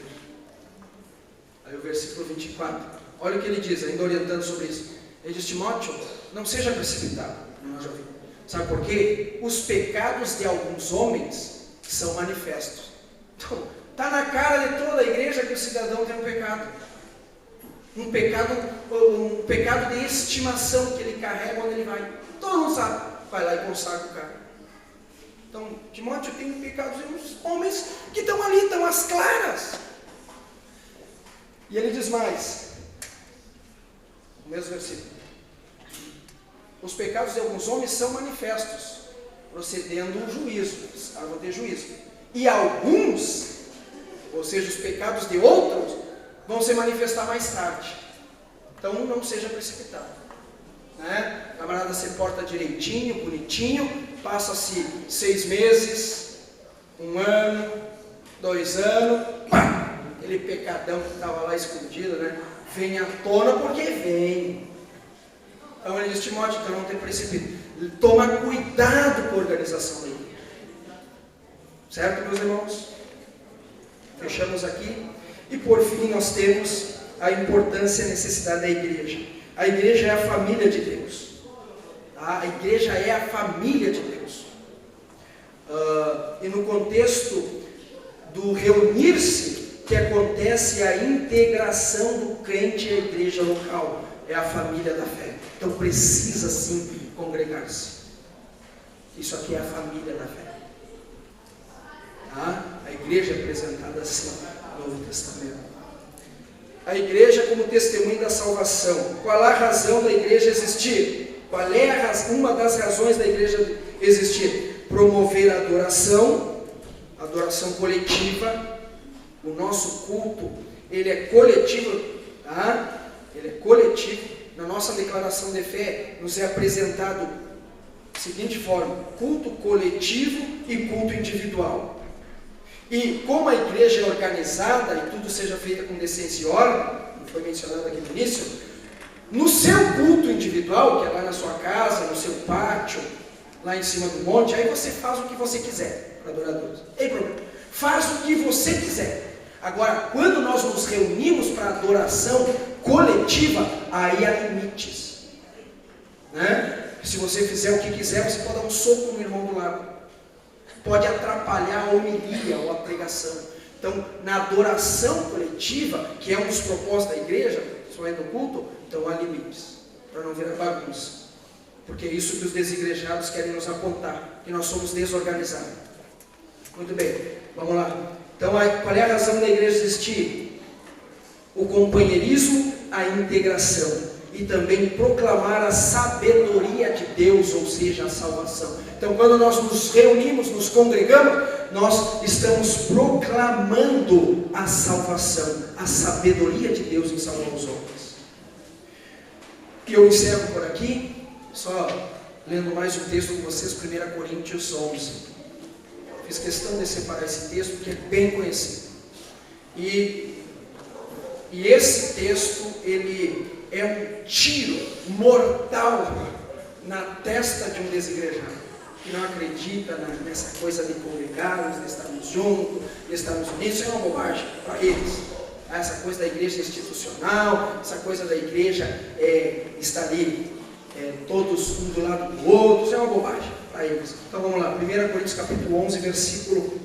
Speaker 1: Aí o versículo 24, olha o que ele diz, ainda orientando sobre isso. Ele diz, Timóteo, não seja precipitado. Nós já vimos. Sabe por quê? Os pecados de alguns homens são manifestos. Então, está na cara de toda a igreja que o cidadão tem um pecado. Um pecado de estimação que ele carrega onde ele vai. Todo mundo sabe. Vai lá e consagra o cara. Então, Timóteo tem pecados de uns homens que estão ali, estão às claras. E ele diz mais, no mesmo versículo. Os pecados de alguns homens são manifestos, procedendo um juízo. Vão ter juízo. E alguns, ou seja, os pecados de outros, vão se manifestar mais tarde. Então não seja precipitado, né? A camarada se porta direitinho, bonitinho, passa-se 6 meses, 1 ano, 2 anos, pá! Aquele pecadão que estava lá escondido, né? Vem à tona porque vem. Então ele diz, Timóteo, então não tem precipito. Toma cuidado com a organização da igreja. Certo, meus irmãos? Fechamos aqui. E por fim nós temos a importância e a necessidade da igreja. A igreja é a família de Deus. Tá? A igreja é a família de Deus. E no contexto do reunir-se, que acontece a integração do crente à igreja local. É a família da fé. Então precisa sim congregar-se. Isso aqui é a família da fé. Tá? A igreja é apresentada assim no Novo Testamento. A igreja como testemunho da salvação. Qual a razão da igreja existir? Qual é uma das razões da igreja existir? Promover a adoração coletiva. O nosso culto, ele é coletivo, tá? Ele é coletivo. Na nossa declaração de fé, nos é apresentado seguinte forma: culto coletivo e culto individual. E como a igreja é organizada e tudo seja feito com decência e ordem, como foi mencionado aqui no início, no seu culto individual, que é lá na sua casa, no seu pátio, lá em cima do monte, aí você faz o que você quiser para adorar a Deus. Não tem problema. Faz o que você quiser. Agora, quando nós nos reunimos para adoração coletiva, aí há limites. Né? Se você fizer o que quiser, você pode dar um soco no irmão do lado. Pode atrapalhar a homilia ou a pregação. Então, na adoração coletiva, que é um dos propósitos da igreja, principalmente no culto, então há limites, para não virar bagunça. Porque é isso que os desigrejados querem nos apontar, que nós somos desorganizados. Muito bem, vamos lá. Então, qual é a razão da igreja existir? O companheirismo, a integração. E também proclamar a sabedoria de Deus, ou seja, a salvação. Então, quando nós nos reunimos, nos congregamos, nós estamos proclamando a salvação, a sabedoria de Deus em salvar os homens. E eu encerro por aqui, só lendo mais um texto com vocês, 1 Coríntios 11. Fiz questão de separar esse texto, porque é bem conhecido. E esse texto, ele é um tiro mortal na testa de um desigrejado, que não acredita nessa coisa de congregarmos, de estarmos juntos, de estarmos unidos. Isso é uma bobagem para eles. Essa coisa da igreja institucional, essa coisa da igreja estar ali todos um do lado do outro, isso é uma bobagem para eles. Então vamos lá, 1 Coríntios capítulo 11, versículo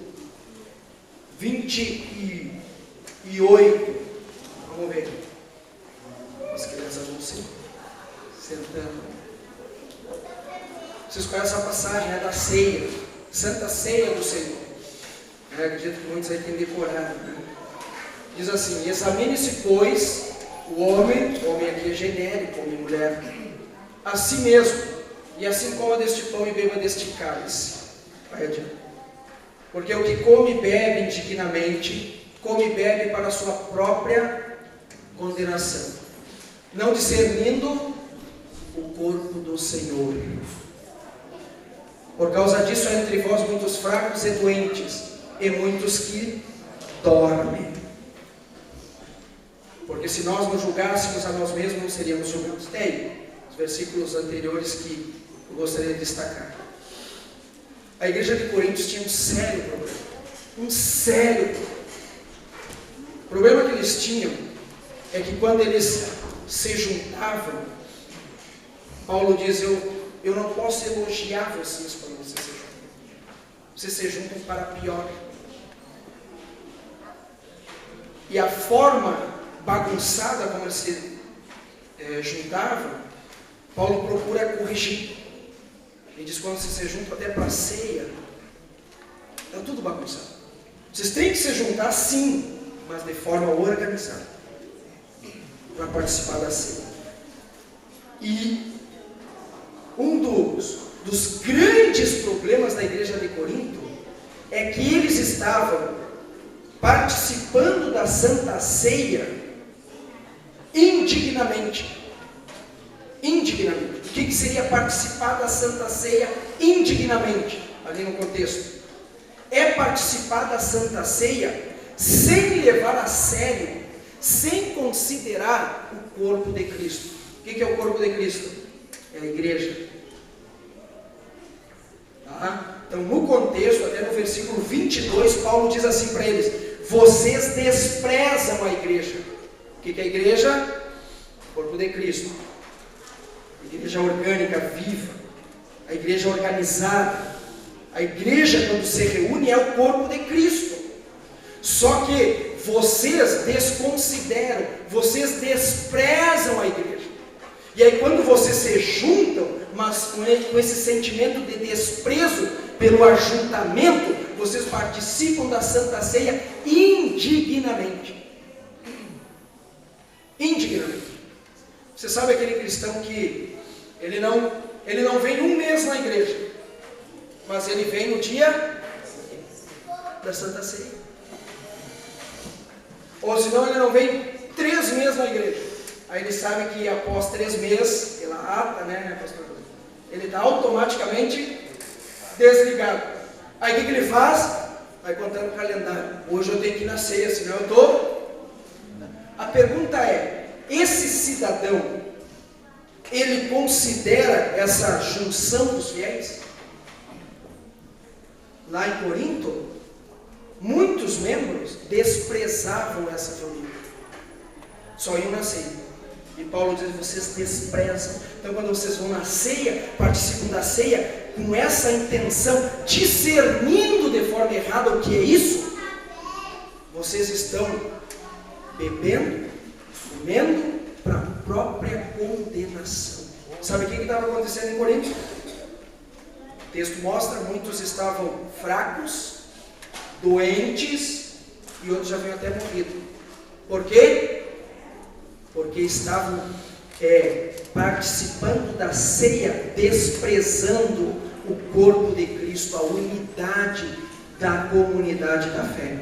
Speaker 1: 28. Vamos ver. As crianças vão se sentando. Vocês conhecem a passagem, da ceia, Santa Ceia do Senhor. Acredito que muitos aí têm decorado, né? Diz assim: examine-se, pois, o homem aqui é genérico, homem e mulher, a si mesmo, e assim coma deste pão e beba deste cálice. Vai adiante. Porque o que come e bebe indignamente, come e bebe para a sua própria condenação, não discernindo o corpo do Senhor. Por causa disso há entre vós muitos fracos e doentes, e muitos que dormem. Porque se nós nos julgássemos a nós mesmos, não seríamos julgados. Tem os versículos anteriores que eu gostaria de destacar. A igreja de Coríntios tinha um sério problema. Um sério problema. O problema que eles tinham é que quando eles se juntavam, Paulo diz: eu não posso elogiar vocês quando vocês se juntam. Vocês se juntam para pior. E a forma bagunçada como eles se juntavam, Paulo procura corrigir. Ele diz: quando vocês se juntam até para a ceia, está tudo bagunçado. Vocês têm que se juntar sim, mas de forma organizada, para participar da ceia. E um dos grandes problemas da igreja de Corinto é que eles estavam participando da Santa Ceia indignamente. Indignamente. O que seria participar da Santa Ceia indignamente? Ali no contexto. É participar da Santa Ceia sem levar a sério, sem considerar o corpo de Cristo. O que é o corpo de Cristo? É a igreja. Tá? Então, no contexto, até no versículo 22, Paulo diz assim para eles: vocês desprezam a igreja. O que é a igreja? O corpo de Cristo. A igreja orgânica, viva. A igreja organizada. A igreja, quando se reúne, é o corpo de Cristo. Só que vocês desconsideram, vocês desprezam a igreja. E aí quando vocês se juntam, mas com esse sentimento de desprezo pelo ajuntamento, vocês participam da Santa Ceia indignamente. Indignamente. Você sabe aquele cristão que ele não vem um mês na igreja, mas ele vem no dia da Santa Ceia. Ou senão ele não vem 3 meses na igreja. Aí ele sabe que após 3 meses, pela ata, né, pastor?
Speaker 3: Ele está automaticamente desligado. Aí o que ele faz? Vai contando o calendário. Hoje eu tenho que ir na ceia, senão eu estou... A pergunta é, esse cidadão, ele considera essa junção dos fiéis? Lá em Corinto, muitos membros desprezavam essa família. Só iam na ceia. E Paulo diz, vocês desprezam. Então quando vocês vão na ceia, participam da ceia, com essa intenção, discernindo de forma errada o que é isso, vocês estão bebendo, comendo para a própria condenação. Sabe o que estava acontecendo em Corinto? O texto mostra, muitos estavam fracos, doentes, e outros já haviam até morrido. Por quê? Porque estavam participando da ceia, desprezando o corpo de Cristo, a unidade da comunidade da fé.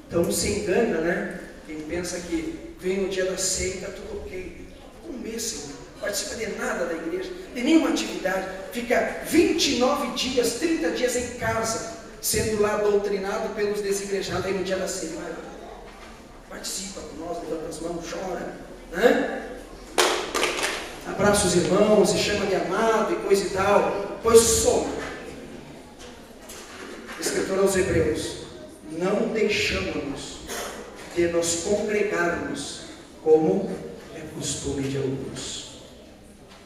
Speaker 3: Então se engana, né? Quem pensa que vem o dia da ceia e está tudo ok. Um mês, Senhor, não participa de nada da igreja, de nenhuma atividade, fica 29 dias, 30 dias em casa, sendo lá doutrinado pelos desigrejados. Aí no dia da ceia, vai lá, participa com nós, levanta as mãos, chora, né? Abraça os irmãos, se chama de amado e coisa e tal. Pois soma. Escritor aos Hebreus, não deixamos de nos congregarmos como é costume de alguns.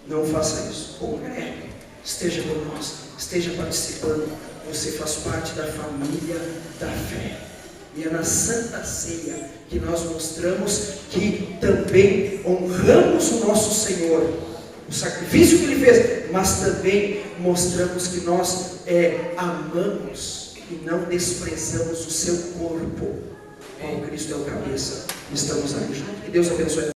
Speaker 3: Não faça isso. Congregue, esteja com nós, esteja participando. Você faz parte da família da fé. E é na Santa Ceia que nós mostramos que também honramos o nosso Senhor, o sacrifício que Ele fez, mas também mostramos que nós amamos e não desprezamos o seu corpo, como Cristo é o cabeça. Estamos ali juntos. Que Deus abençoe.